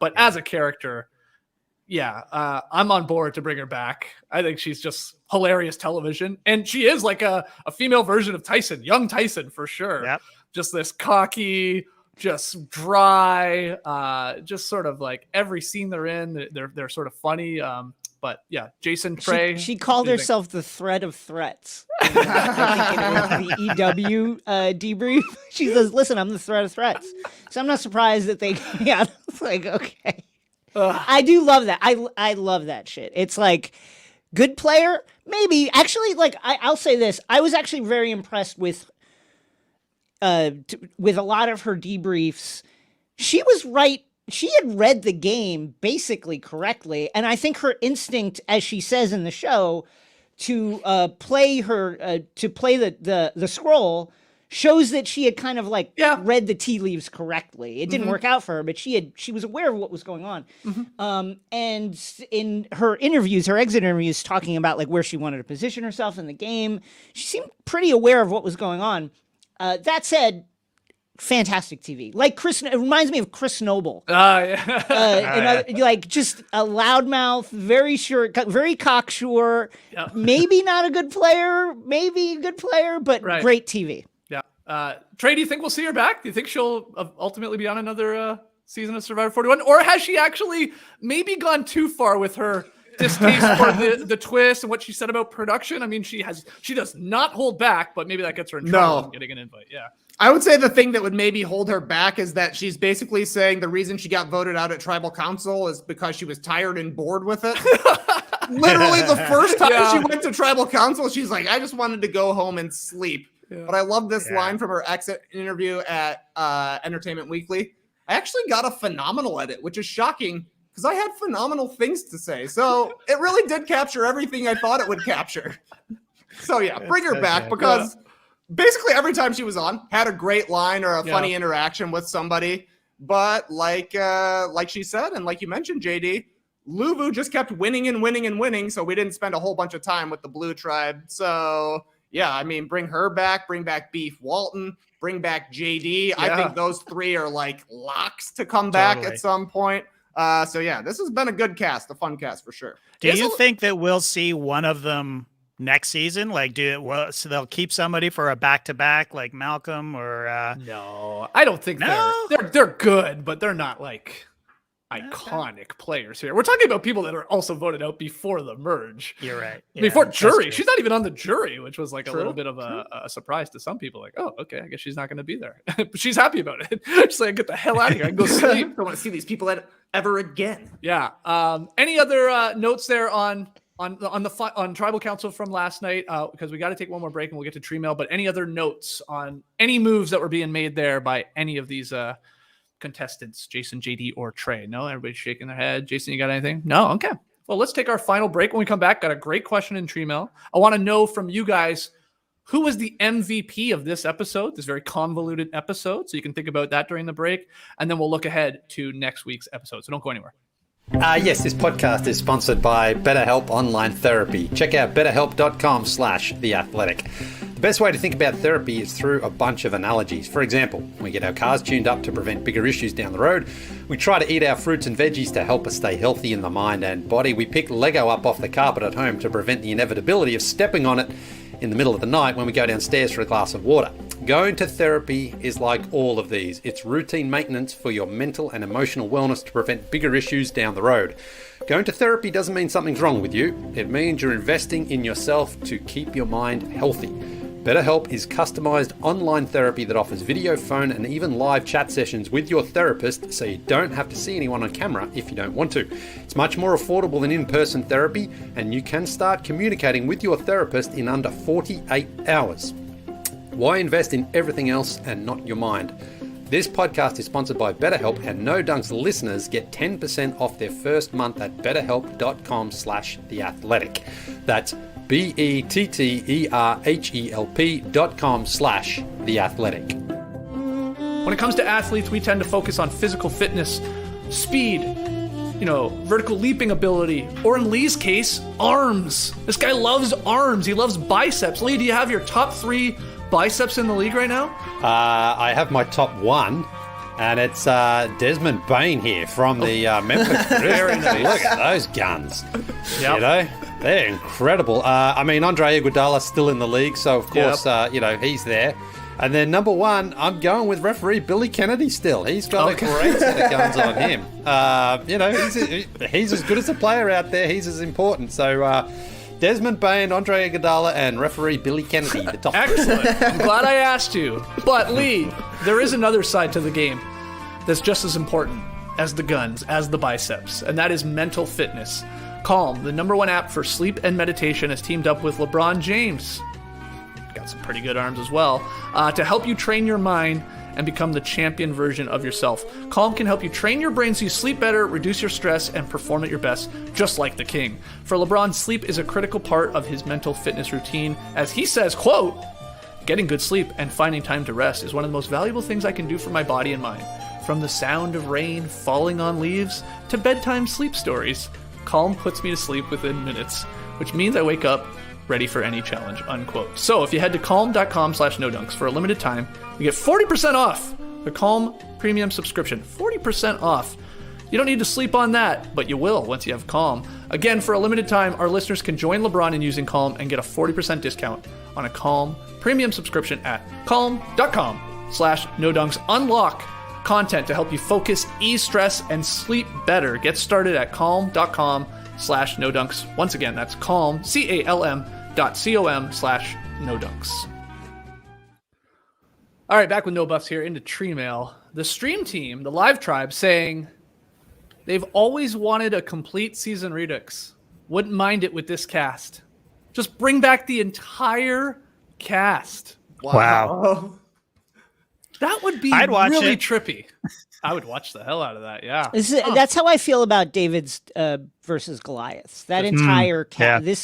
But as a character, I'm on board to bring her back. I think she's just hilarious television. And she is like a female version of Tyson, young Tyson for sure. Yep. Just this cocky, just dry, just sort of like every scene they're in, they're sort of funny. But yeah, Jason Trey. She called herself the threat of threats. I think it was the EW debrief. She says, "Listen, I'm the threat of threats." So I'm not surprised that they. Yeah, it's like okay. I do love that. I love that shit. It's like good player, maybe. Actually, like I'll say this. I was actually very impressed with a lot of her debriefs. She was right. She had read the game basically correctly, and I think her instinct, as she says in the show, to play the scroll shows that she had kind of like read the tea leaves correctly. It didn't work out for her, but she was aware of what was going on. And in her interviews, her exit interviews, talking about like where she wanted to position herself in the game, she seemed pretty aware of what was going on. That said, fantastic TV. Like it reminds me of Chris Noble. Like just a loudmouth, very sure, very cocksure. Maybe not a good player, maybe a good player, but great TV. Yeah. Trey, do you think we'll see her back? Do you think she'll ultimately be on another season of Survivor 41, or has she actually maybe gone too far with her distaste for the twist and what she said about production? I mean, she does not hold back, but maybe that gets her in trouble getting an invite. Yeah. I would say the thing that would maybe hold her back is that she's basically saying the reason she got voted out at Tribal Council is because she was tired and bored with it. Literally the first time she went to Tribal Council, she's like, I just wanted to go home and sleep. Yeah. But I love this line from her exit interview at Entertainment Weekly. I actually got a phenomenal edit, which is shocking because I had phenomenal things to say. So it really did capture everything I thought it would capture. So yeah, bring her back because basically every time she was on had a great line or a funny interaction with somebody. But like she said, and like you mentioned, JD, Luvu just kept winning and winning and winning. So we didn't spend a whole bunch of time with the Blue Tribe. So yeah, I mean, bring her back, bring back Beef Walton, bring back JD. I think those three are like locks to come back at some point. So yeah, this has been a good cast, a fun cast for sure. Do you think that we'll see one of them next season? Like, so they'll keep somebody for a back-to-back like Malcolm or No, I don't think they're good, but they're not like iconic players here. We're talking about people that are also voted out before the merge. You're right. Yeah, before jury. She's not even on the jury, which was like a little bit of a surprise to some people. Like, oh, okay, I guess she's not going to be there. But she's happy about it. She's like, get the hell out of here. I can go sleep. I don't want to see these people ever again. Yeah. Any other notes there on Tribal Council from last night? Because we got to take one more break and we'll get to Tree Mail. But any other notes on any moves that were being made there by any of these contestants, Jason, JD, or Trey? No, everybody's shaking their head. Jason, you got anything? No? Okay. Well, let's take our final break. When we come back, got a great question in Tree Mail. I want to know from you guys, who was the MVP of this episode, this very convoluted episode. So you can think about that during the break. And then we'll look ahead to next week's episode. So don't go anywhere. Yes, this podcast is sponsored by BetterHelp Online Therapy. Check out betterhelp.com/theathletic. The best way to think about therapy is through a bunch of analogies. For example, we get our cars tuned up to prevent bigger issues down the road. We try to eat our fruits and veggies to help us stay healthy in the mind and body. We pick Lego up off the carpet at home to prevent the inevitability of stepping on it in the middle of the night when we go downstairs for a glass of water. Going to therapy is like all of these. It's routine maintenance for your mental and emotional wellness to prevent bigger issues down the road. Going to therapy doesn't mean something's wrong with you. It means you're investing in yourself to keep your mind healthy. BetterHelp is customized online therapy that offers video, phone, and even live chat sessions with your therapist, so you don't have to see anyone on camera if you don't want to. It's much more affordable than in-person therapy, and you can start communicating with your therapist in under 48 hours. Why invest in everything else and not your mind? This podcast is sponsored by BetterHelp, and No Dunks listeners get 10% off their first month at betterhelp.com/theathletic. That's betterhelp.com/theathletic. When it comes to athletes, we tend to focus on physical fitness, speed, vertical leaping ability, or in Lee's case, arms. This guy loves arms. He loves biceps. Lee, do you have your top 3 biceps in the league right now? I have my top 1, and it's Desmond Bain here from the Memphis Grizzlies. Look at those guns. Yep. They're incredible. Andre Iguodala's still in the league, so of course, he's there. And then number 1, I'm going with referee Billy Kennedy still. He's got a great set of guns on him. He's as good as a player out there. He's as important. So Desmond Bain, Andre Iguodala, and referee Billy Kennedy, the top. Excellent. I'm glad I asked you. But Lee, there is another side to the game that's just as important as the guns, as the biceps, and that is mental fitness. Calm, the #1 app for sleep and meditation, has teamed up with LeBron James. Got some pretty good arms as well, to help you train your mind and become the champion version of yourself. Calm can help you train your brain so you sleep better, reduce your stress, and perform at your best, just like the king. For LeBron, sleep is a critical part of his mental fitness routine. As he says, quote, "Getting good sleep and finding time to rest is one of the most valuable things I can do for my body and mind. From the sound of rain falling on leaves to bedtime sleep stories, Calm puts me to sleep within minutes, which means I wake up ready for any challenge," unquote. So if you head to calm.com/nodunks for a limited time, you get 40% off the Calm premium subscription. 40% off. You don't need to sleep on that, but you will once you have Calm. Again, for a limited time, our listeners can join LeBron in using Calm and get a 40% discount on a Calm premium subscription at calm.com/nodunks. Unlock content to help you focus, ease stress, and sleep better. Get started at calm.com/nodunks. Once again, that's calm, calm.com/nodunks. All right, back with No Buffs here into Tree Mail. The stream team, the live tribe, saying they've always wanted a complete season Redux. Wouldn't mind it with this cast. Just bring back the entire cast. Wow. That would be really trippy. I would watch the hell out of that, yeah. That's how I feel about David's versus Goliaths. That entire cast. Yeah.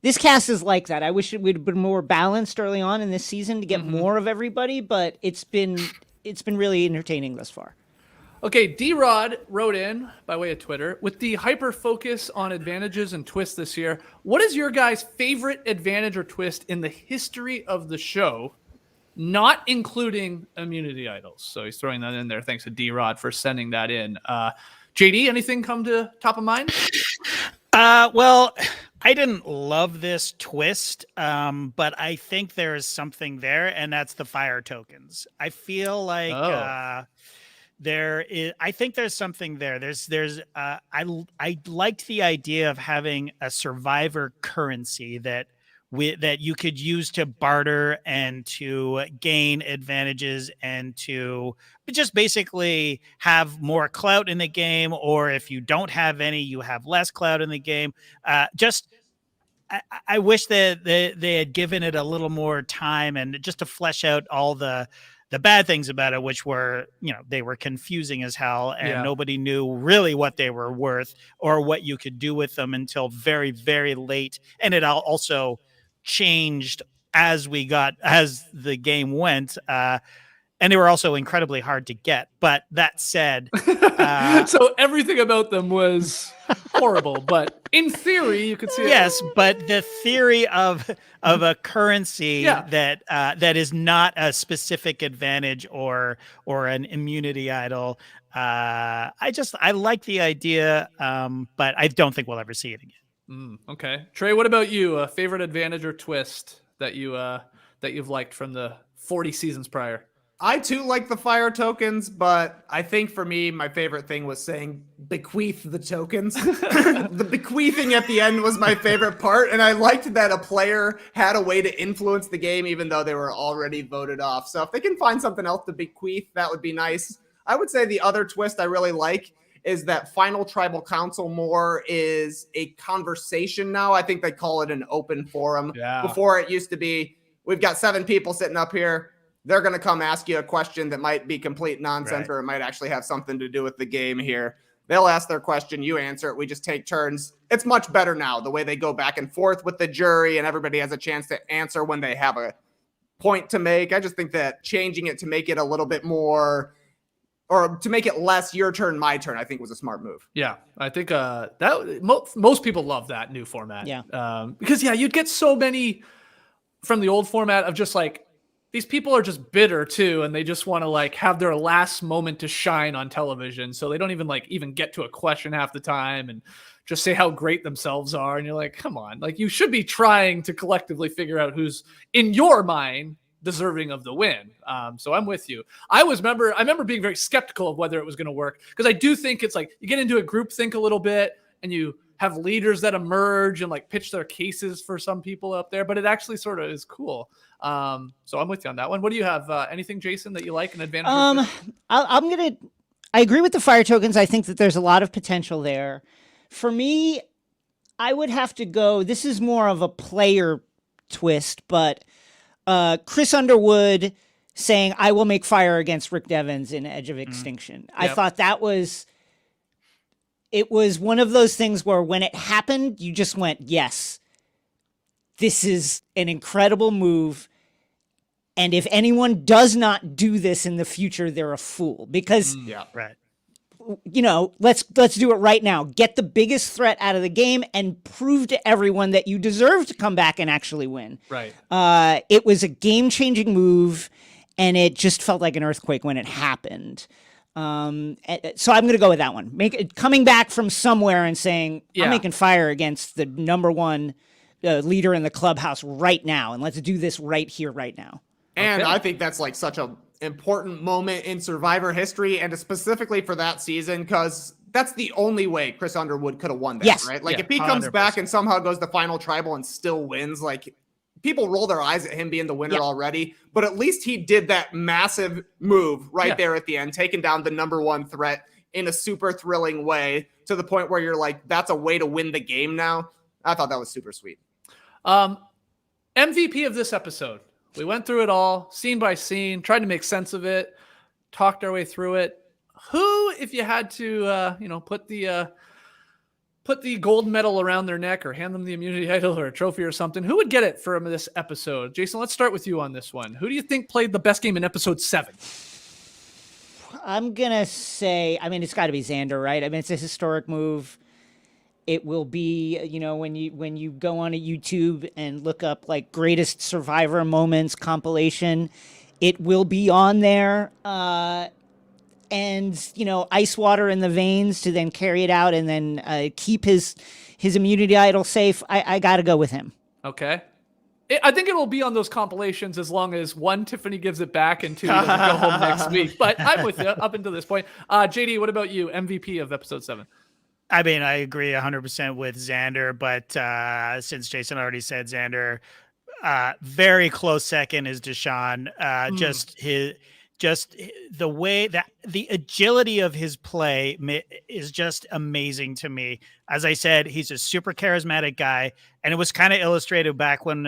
This cast is like that. I wish it would have been more balanced early on in this season to get more of everybody, but it's been really entertaining thus far. Okay, D-Rod wrote in by way of Twitter, with the hyper focus on advantages and twists this year, what is your guys' favorite advantage or twist in the history of the show, not including immunity idols? So he's throwing that in there. Thanks to D-Rod for sending that in. JD, anything come to top of mind? Well, I didn't love this twist, but I think there is something there, and that's the fire tokens. I feel like I think there's something there. I liked the idea of having a survivor currency that you could use to barter and to gain advantages and to just basically have more clout in the game, or if you don't have any, you have less clout in the game. I wish that they had given it a little more time and just to flesh out all the bad things about it, which were, they were confusing as hell, and nobody knew really what they were worth or what you could do with them until very, very late. And it also changed as the game went. And they were also incredibly hard to get. But that said, so everything about them was horrible. But in theory, you could see it. Yes, but the theory of a currency that is not a specific advantage or an immunity idol. I like the idea, but I don't think we'll ever see it again. Okay, Trey, what about you? A favorite advantage or twist that you've liked from the 40 seasons prior? I too like the fire tokens, but I think for me, my favorite thing was saying bequeath the tokens. The bequeathing at the end was my favorite part, and I liked that a player had a way to influence the game even though they were already voted off. So if they can find something else to bequeath, that would be nice. I would say the other twist I really like is that final tribal council more is a conversation now. I think they call it an open forum. Yeah. Before it used to be, we've got 7 people sitting up here. They're going to come ask you a question that might be complete nonsense, or it might actually have something to do with the game here. They'll ask their question, you answer it, we just take turns. It's much better now, the way they go back and forth with the jury and everybody has a chance to answer when they have a point to make. I just think that changing it to make it a little bit more, or to make it less your turn, my turn, I think was a smart move. Yeah, I think that most people love that new format. Yeah. Because you'd get so many from the old format of just like, these people are just bitter too, and they just want to like have their last moment to shine on television. So they don't even get to a question half the time and just say how great themselves are. And you're like, come on, like you should be trying to collectively figure out who's in your mind deserving of the win. So I'm with you. I remember being very skeptical of whether it was going to work, because I do think it's like you get into a group think a little bit and you have leaders that emerge and like pitch their cases for some people up there, but it actually sort of is cool. So I'm with you on that one. What do you have? Anything, Jason, that you like an advantage? I agree with the fire tokens. I think that there's a lot of potential there. For me, I would have to go, this is more of a player twist, but Chris Underwood saying, I will make fire against Rick Devens in Edge of Extinction. Yep. I thought it was one of those things where when it happened, you just went, yes, this is an incredible move. And if anyone does not do this in the future, they're a fool. Because, let's do it right now. Get the biggest threat out of the game and prove to everyone that you deserve to come back and actually win. Right. It was a game-changing move, and it just felt like an earthquake when it happened. So I'm going to go with that one. Coming back from somewhere and saying, I'm making fire against the number one leader in the clubhouse right now, and let's do this right here, right now. And I think that's like such an important moment in Survivor history, and specifically for that season, because that's the only way Chris Underwood could have won that, right? Like if he comes 100%. Back and somehow goes to final tribal and still wins, like people roll their eyes at him being the winner already, but at least he did that massive move there at the end, taking down the number one threat in a super thrilling way to the point where you're like, that's a way to win the game now. I thought that was super sweet. MVP of this episode. We went through it all, scene by scene, tried to make sense of it, talked our way through it. Who, if you had to, put the gold medal around their neck or hand them the immunity idol or a trophy or something, who would get it from this episode? Jason, let's start with you on this one. Who do you think played the best game in episode 7? I'm going to say, it's got to be Xander, right? It's a historic move. It will be, when you go on a YouTube and look up like greatest Survivor moments compilation, it will be on there. And, ice water in the veins to then carry it out and then keep his immunity idol safe. I got to go with him. Okay. I think it will be on those compilations as long as 1, Tiffany gives it back, and 2, he doesn't go home next week. But I'm with you up until this point. JD, what about you? MVP of episode 7? I agree 100% with Xander, but since Jason already said Xander, very close second is Deshaun. Just the way that the agility of his play is just amazing to me. As I said, he's a super charismatic guy, and it was kind of illustrated back when,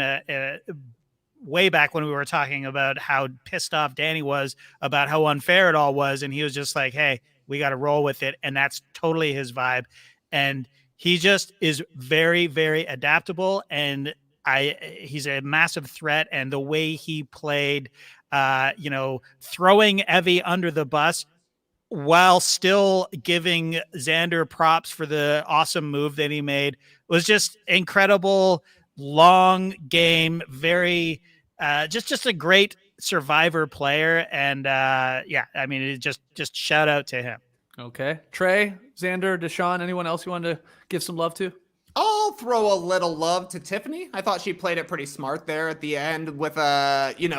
way back when we were talking about how pissed off Danny was about how unfair it all was, and he was just like, "Hey, we got to roll with it," and that's totally his vibe. And he just is very, very adaptable, and He's a massive threat, and the way he played, throwing Evie under the bus while still giving Xander props for the awesome move that he made was just incredible. Long game, very just a great survivor player, and it just shout out to him. Okay, Trey, Xander, Deshaun, anyone else you want to give some love to? I'll throw a little love to Tiffany. I thought she played it pretty smart there at the end with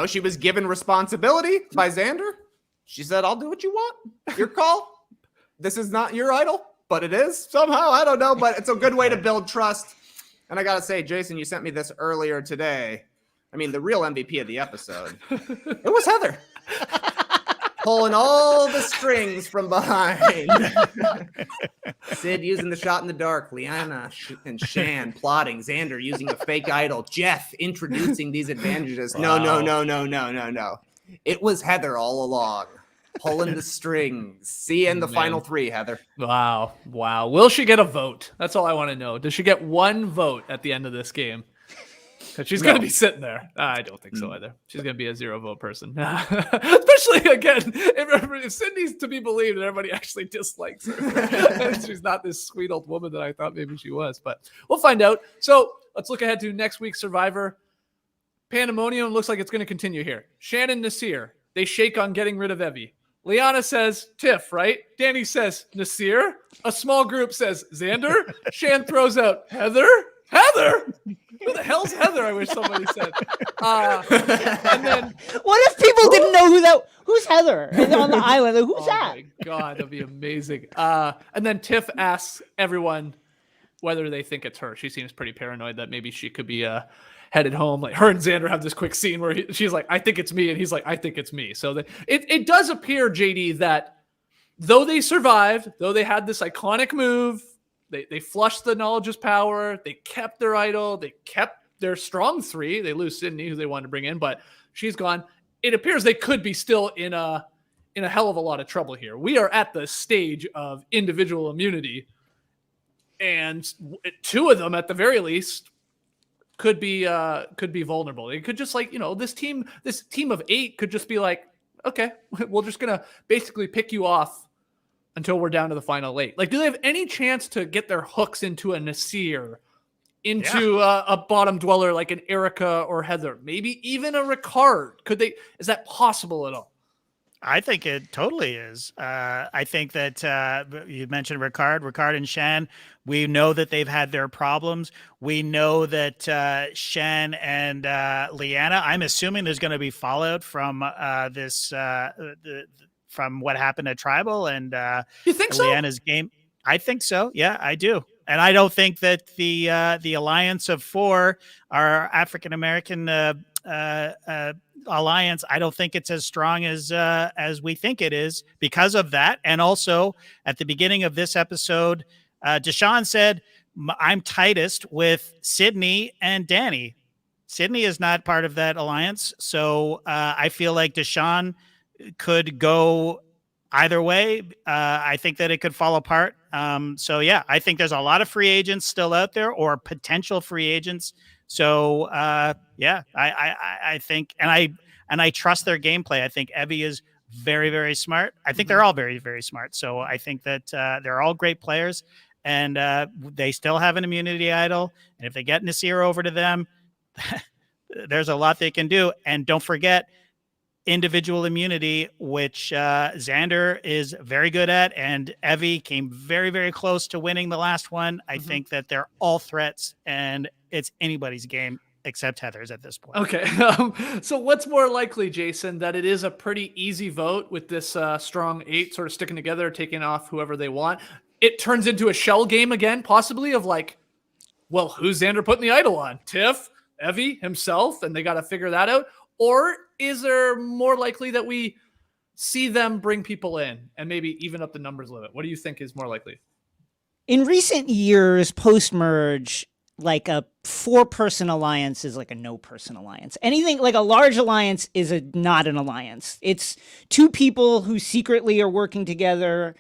she was given responsibility by Xander. She said, I'll do what you want. Your call. This is not your idol, but it is somehow. I don't know, but it's a good way to build trust. And I got to say, Jason, you sent me this earlier today. I mean, the real MVP of the episode, it was Heather. Pulling all the strings from behind. Sid using the shot in the dark. Liana and Shan plotting. Xander using a fake idol. Jeff introducing these advantages. Wow. No. It was Heather all along. Pulling the strings. See you in the final three, Heather. Wow. Will she get a vote? That's all I want to know. Does she get one vote at the end of this game? Because she's going to be sitting there. I don't think so either. She's going to be a 0 vote person. Especially, again, if Sydney's to be believed and everybody actually dislikes her. She's not this sweet old woman that I thought maybe she was. But we'll find out. So let's look ahead to next week's Survivor. Pandemonium looks like it's going to continue here. Shannon, Nasir, they shake on getting rid of Evie. Liana says Tiff, right? Danny says Nasir. A small group says Xander. Shan throws out Heather. Who the hell's Heather? I wish somebody said. And then, what if people didn't know who's Heather on the island? Who's that? Oh my God, that'd be amazing. And then Tiff asks everyone whether they think it's her. She seems pretty paranoid that maybe she could be headed home. Like her and Xander have this quick scene where she's like, I think it's me. And he's like, I think it's me. So it does appear, JD, that though they survived, though they had this iconic move, they flushed the knowledge is power, they kept their idol, they kept their strong three. They lose Sydney, who they wanted to bring in, but she's gone. It appears they could be still in a hell of a lot of trouble here. We are at the stage of individual immunity, and two of them at the very least could be vulnerable. They could just this team of 8 could just be like, okay, we're just gonna basically pick you off until we're down to the final 8. Like, do they have any chance to get their hooks into a Nasir, into a bottom dweller like an Erika or Heather, maybe even a Ricard? Could they? Is that possible at all? I think it totally is. I think that you mentioned Ricard and Shan. We know that they've had their problems. We know that Shan and Liana, I'm assuming there's going to be fallout from from what happened at Tribal and you think Liana's game. I think so. Yeah, I do. And I don't think that the Alliance of 4, our African American alliance, I don't think it's as strong as we think it is because of that. And also at the beginning of this episode, Deshaun said, I'm tightest with Sydney and Danny. Sydney is not part of that alliance. So I feel like Deshaun could go either way. I think that it could fall apart. I think there's a lot of free agents still out there or potential free agents. So I think, and I trust their gameplay. I think Evie is very, very smart. I think they're all very, very smart. So I think that they're all great players, and they still have an immunity idol. And if they get Nasir over to them, there's a lot they can do. And don't forget individual immunity, which Xander is very good at, and Evie came very, very close to winning the last one. I think that they're all threats, and it's anybody's game except Heather's at this point. Okay. So what's more likely, Jason, that it is a pretty easy vote with this strong 8 sort of sticking together, taking off whoever they want? It turns into a shell game again, possibly, of like, well, who's Xander putting the idol on? Tiff, Evie, himself, and they got to figure that out? Or is there more likely that we see them bring people in and maybe even up the numbers a little bit? What do you think is more likely? In recent years, post-merge, like a 4-person alliance is like a no-person alliance. Anything like a large alliance is not an alliance. It's 2 people who secretly are working together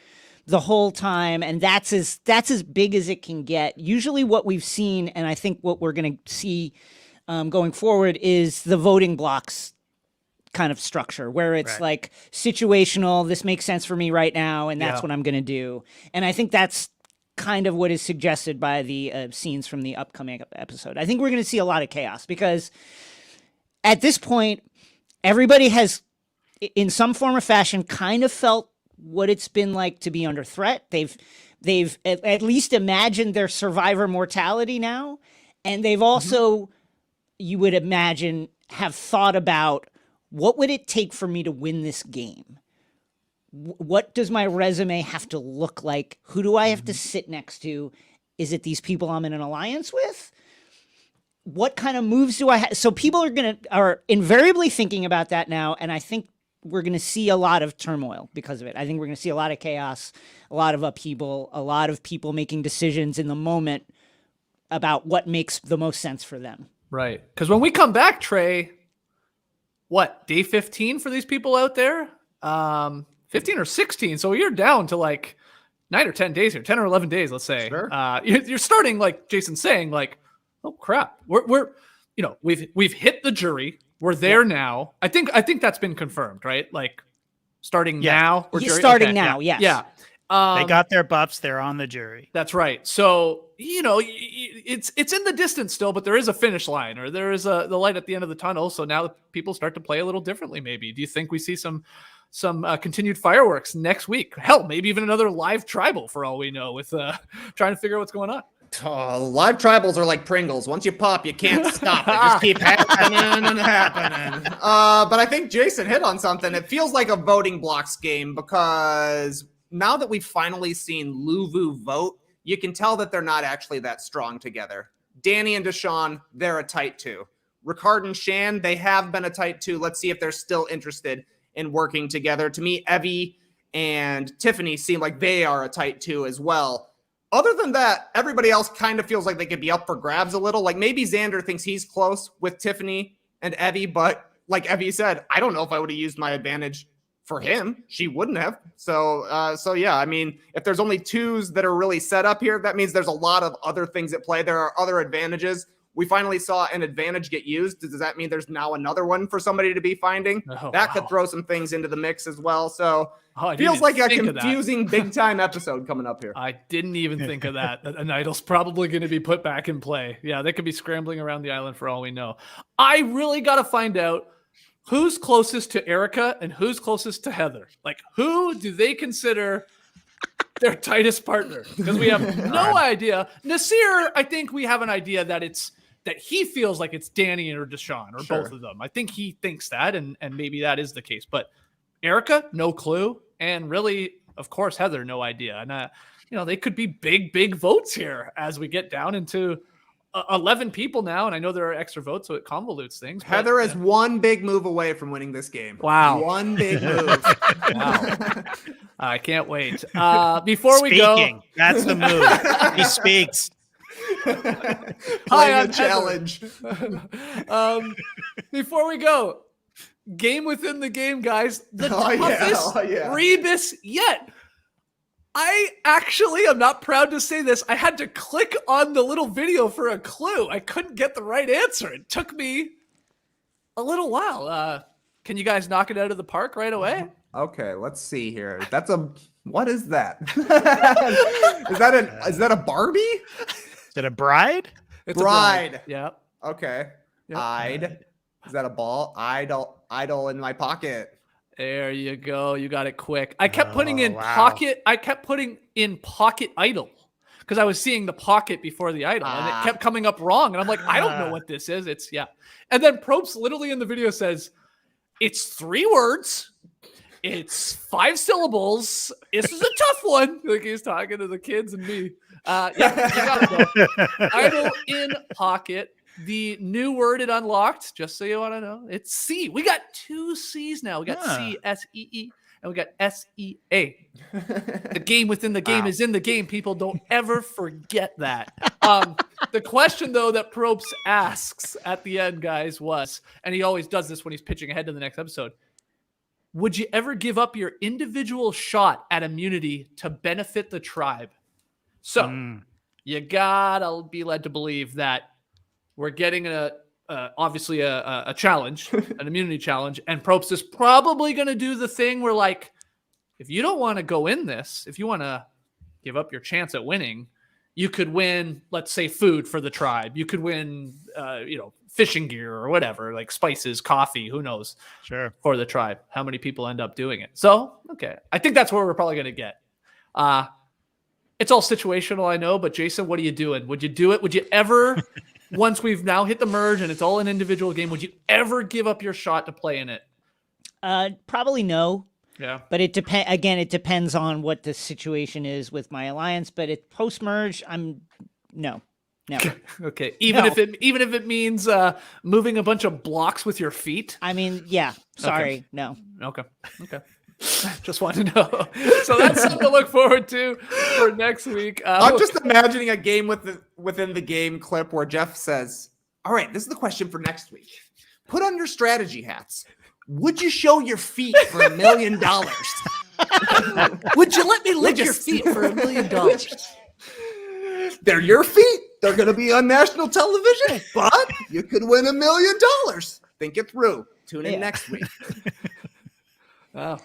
the whole time, and that's as big as it can get. Usually what we've seen, and I think what we're going to see going forward is the voting blocks kind of structure, where it's Right. like situational. This makes sense for me right now, and that's Yeah. what I'm going to do. And I think that's kind of what is suggested by the scenes from the upcoming episode. I think we're going to see a lot of chaos because at this point, everybody has, in some form or fashion, kind of felt what it's been like to be under threat. They've at least imagined their survivor mortality now, and they've also, you would imagine, have thought about what would it take for me to win this game? What does my resume have to look like? Who do I have to sit next to? Is it these people I'm in an alliance with? What kind of moves do I have? So people are invariably thinking about that now, and I think we're going to see a lot of turmoil because of it. I think we're going to see a lot of chaos, a lot of upheaval, a lot of people making decisions in the moment about what makes the most sense for them. Right. Because when we come back, Trey, what, day 15 for these people out there? 15 or 16. So you're down to like 9 or 10 days here, 10 or 11 days, let's say. Sure. You're starting, like Jason's saying, like, oh crap, we're we've hit the jury. We're there now. I think that's been confirmed, right? Like starting now. Or jury? Starting Okay. now, yes. Yeah. They got their buffs. They're on the jury. That's right. So, it's in the distance still, but there is a finish line, or there is the light at the end of the tunnel. So now people start to play a little differently. Maybe. Do you think we see some continued fireworks next week? Hell, maybe even another live tribal for all we know, with trying to figure out what's going on. Live tribals are like Pringles. Once you pop, you can't stop. They just keep happening and happening. But I think Jason hit on something. It feels like a voting blocks game because now that we've finally seen Luvu vote, you can tell that they're not actually that strong together. Danny and Deshaun, they're a tight two. Ricard and Shan, they have been a tight two. Let's see if they're still interested in working together. To me, Evie and Tiffany seem like they are a tight two as well. Other than that, everybody else kind of feels like they could be up for grabs a little. Like maybe Xander thinks he's close with Tiffany and Evie, but like Evie said, I don't know if I would have used my advantage for him. She wouldn't have. So yeah, I mean, if there's only twos that are really set up here, that means there's a lot of other things at play. There are other advantages. We finally saw an advantage get used. Does that mean there's now another one for somebody to be finding? Could throw some things into the mix as well. So feels like a confusing big time episode coming up here. I didn't even think of that. An idol's probably going to be put back in play. Yeah, they could be scrambling around the island for all we know. I really got to find out who's closest to Erika and who's closest to Heather. Like, who do they consider their tightest partner? Because we have no idea. Nasir, I think we have an idea that he feels like it's Danny or Deshaun or both of them. I think he thinks that, and maybe that is the case. But Erika, no clue. And really, of course, Heather, no idea. And, they could be big votes here as we get down into 11 people now. And I know there are extra votes, so it convolutes things. Heather is one big move away from winning this game. Wow. One big move. Wow. I can't wait. Before we go. That's the move. He speaks. Hi, I'm challenge. Before we go, game within the game, guys. The toughest rebus yet. I actually am not proud to say this. I had to click on the little video for a clue. I couldn't get the right answer. It took me a little while. Can you guys knock it out of the park right away? Okay, let's see here. What is that? Is that a Barbie? Is it a bride? It's bride. A bride. Yeah. Okay. Yep. Is that a ball? Idol in my pocket. There you go. You got it quick. I kept putting in pocket. I kept putting in pocket idol because I was seeing the pocket before the idol, and it kept coming up wrong. And I'm like, I don't know what this is. It's And then Probst literally in the video says, it's 3 words. It's 5 syllables. This is a tough one. Like he's talking to the kids and me. You got it though. Idol in pocket. The new word it unlocked, just so you want to know, it's C. We got 2 C's now. We got C, S-E-E, and we got S-E-A. The game within the game is in the game. People don't ever forget that. The question, though, that Probst asks at the end, guys, was, and he always does this when he's pitching ahead to the next episode, would you ever give up your individual shot at immunity to benefit the tribe? So you gotta be led to believe that we're getting a obviously a challenge, an immunity challenge, and Probst is probably going to do the thing where, like, if you don't want to go in this, if you want to give up your chance at winning, you could win, let's say, food for the tribe. You could win, fishing gear or whatever, like spices, coffee, who knows, Sure. for the tribe. How many people end up doing it? So, okay. I think that's where we're probably going to get. It's all situational, I know, but Jason, what are you doing? Would you do it? Would you ever, once we've now hit the merge and it's all an individual game, would you ever give up your shot to play in it? Probably no. Yeah. But it depends on what the situation is with my alliance. But at post merge, I'm no, never. Okay. Even if it means moving a bunch of blocks with your feet. I mean, yeah. Sorry, no. Okay. Just wanted to know. So that's something to look forward to for next week. I'm just imagining a game within the game clip where Jeff says, "All right, this is the question for next week. Put on your strategy hats. Would you show your feet for $1 million? Would you let me lick your feet for $1 million? They're your feet. They're going to be on national television, but you could win $1 million. Think it through. Tune in next week." Oh,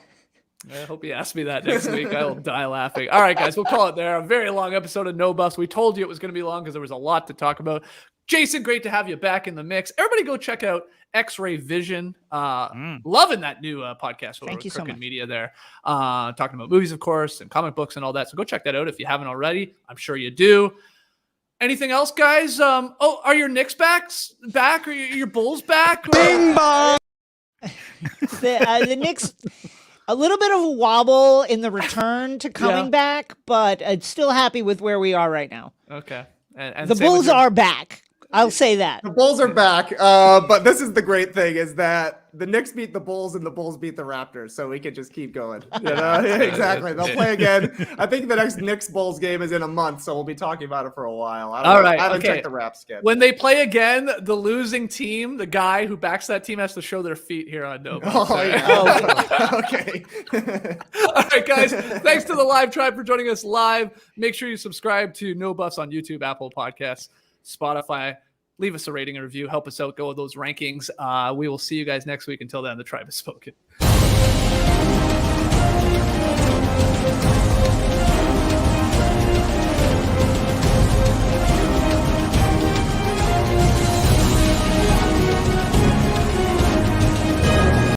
I hope you ask me that next week. I will die laughing. All right, guys, we'll call it there. A very long episode of No Buffs. We told you it was going to be long because there was a lot to talk about. Jason, great to have you back in the mix. Everybody go check out X-Ray Vision. Loving that new podcast for Crooked Media there. Talking about movies, of course, and comic books and all that. So go check that out if you haven't already. I'm sure you do. Anything else, guys? Are your Knicks back? Are your Bulls back? Bing bong! The Knicks, a little bit of a wobble in the return to coming back, but I'm still happy with where we are right now. Okay. And the Bulls are back. I'll say that. The Bulls are back. But this is the great thing is that the Knicks beat the Bulls and the Bulls beat the Raptors. So we can just keep going. Exactly. They'll play again. I think the next Knicks Bulls game is in a month. So we'll be talking about it for a while. I haven't checked the Raps yet. When they play again, the losing team, the guy who backs that team has to show their feet here on No Buffs. Okay. All right, guys. Thanks to the live tribe for joining us live. Make sure you subscribe to No Buffs on YouTube, Apple Podcasts, Spotify. Leave us a rating and review. Help us out. Go with those rankings. We will see you guys next week. Until then, the tribe has spoken.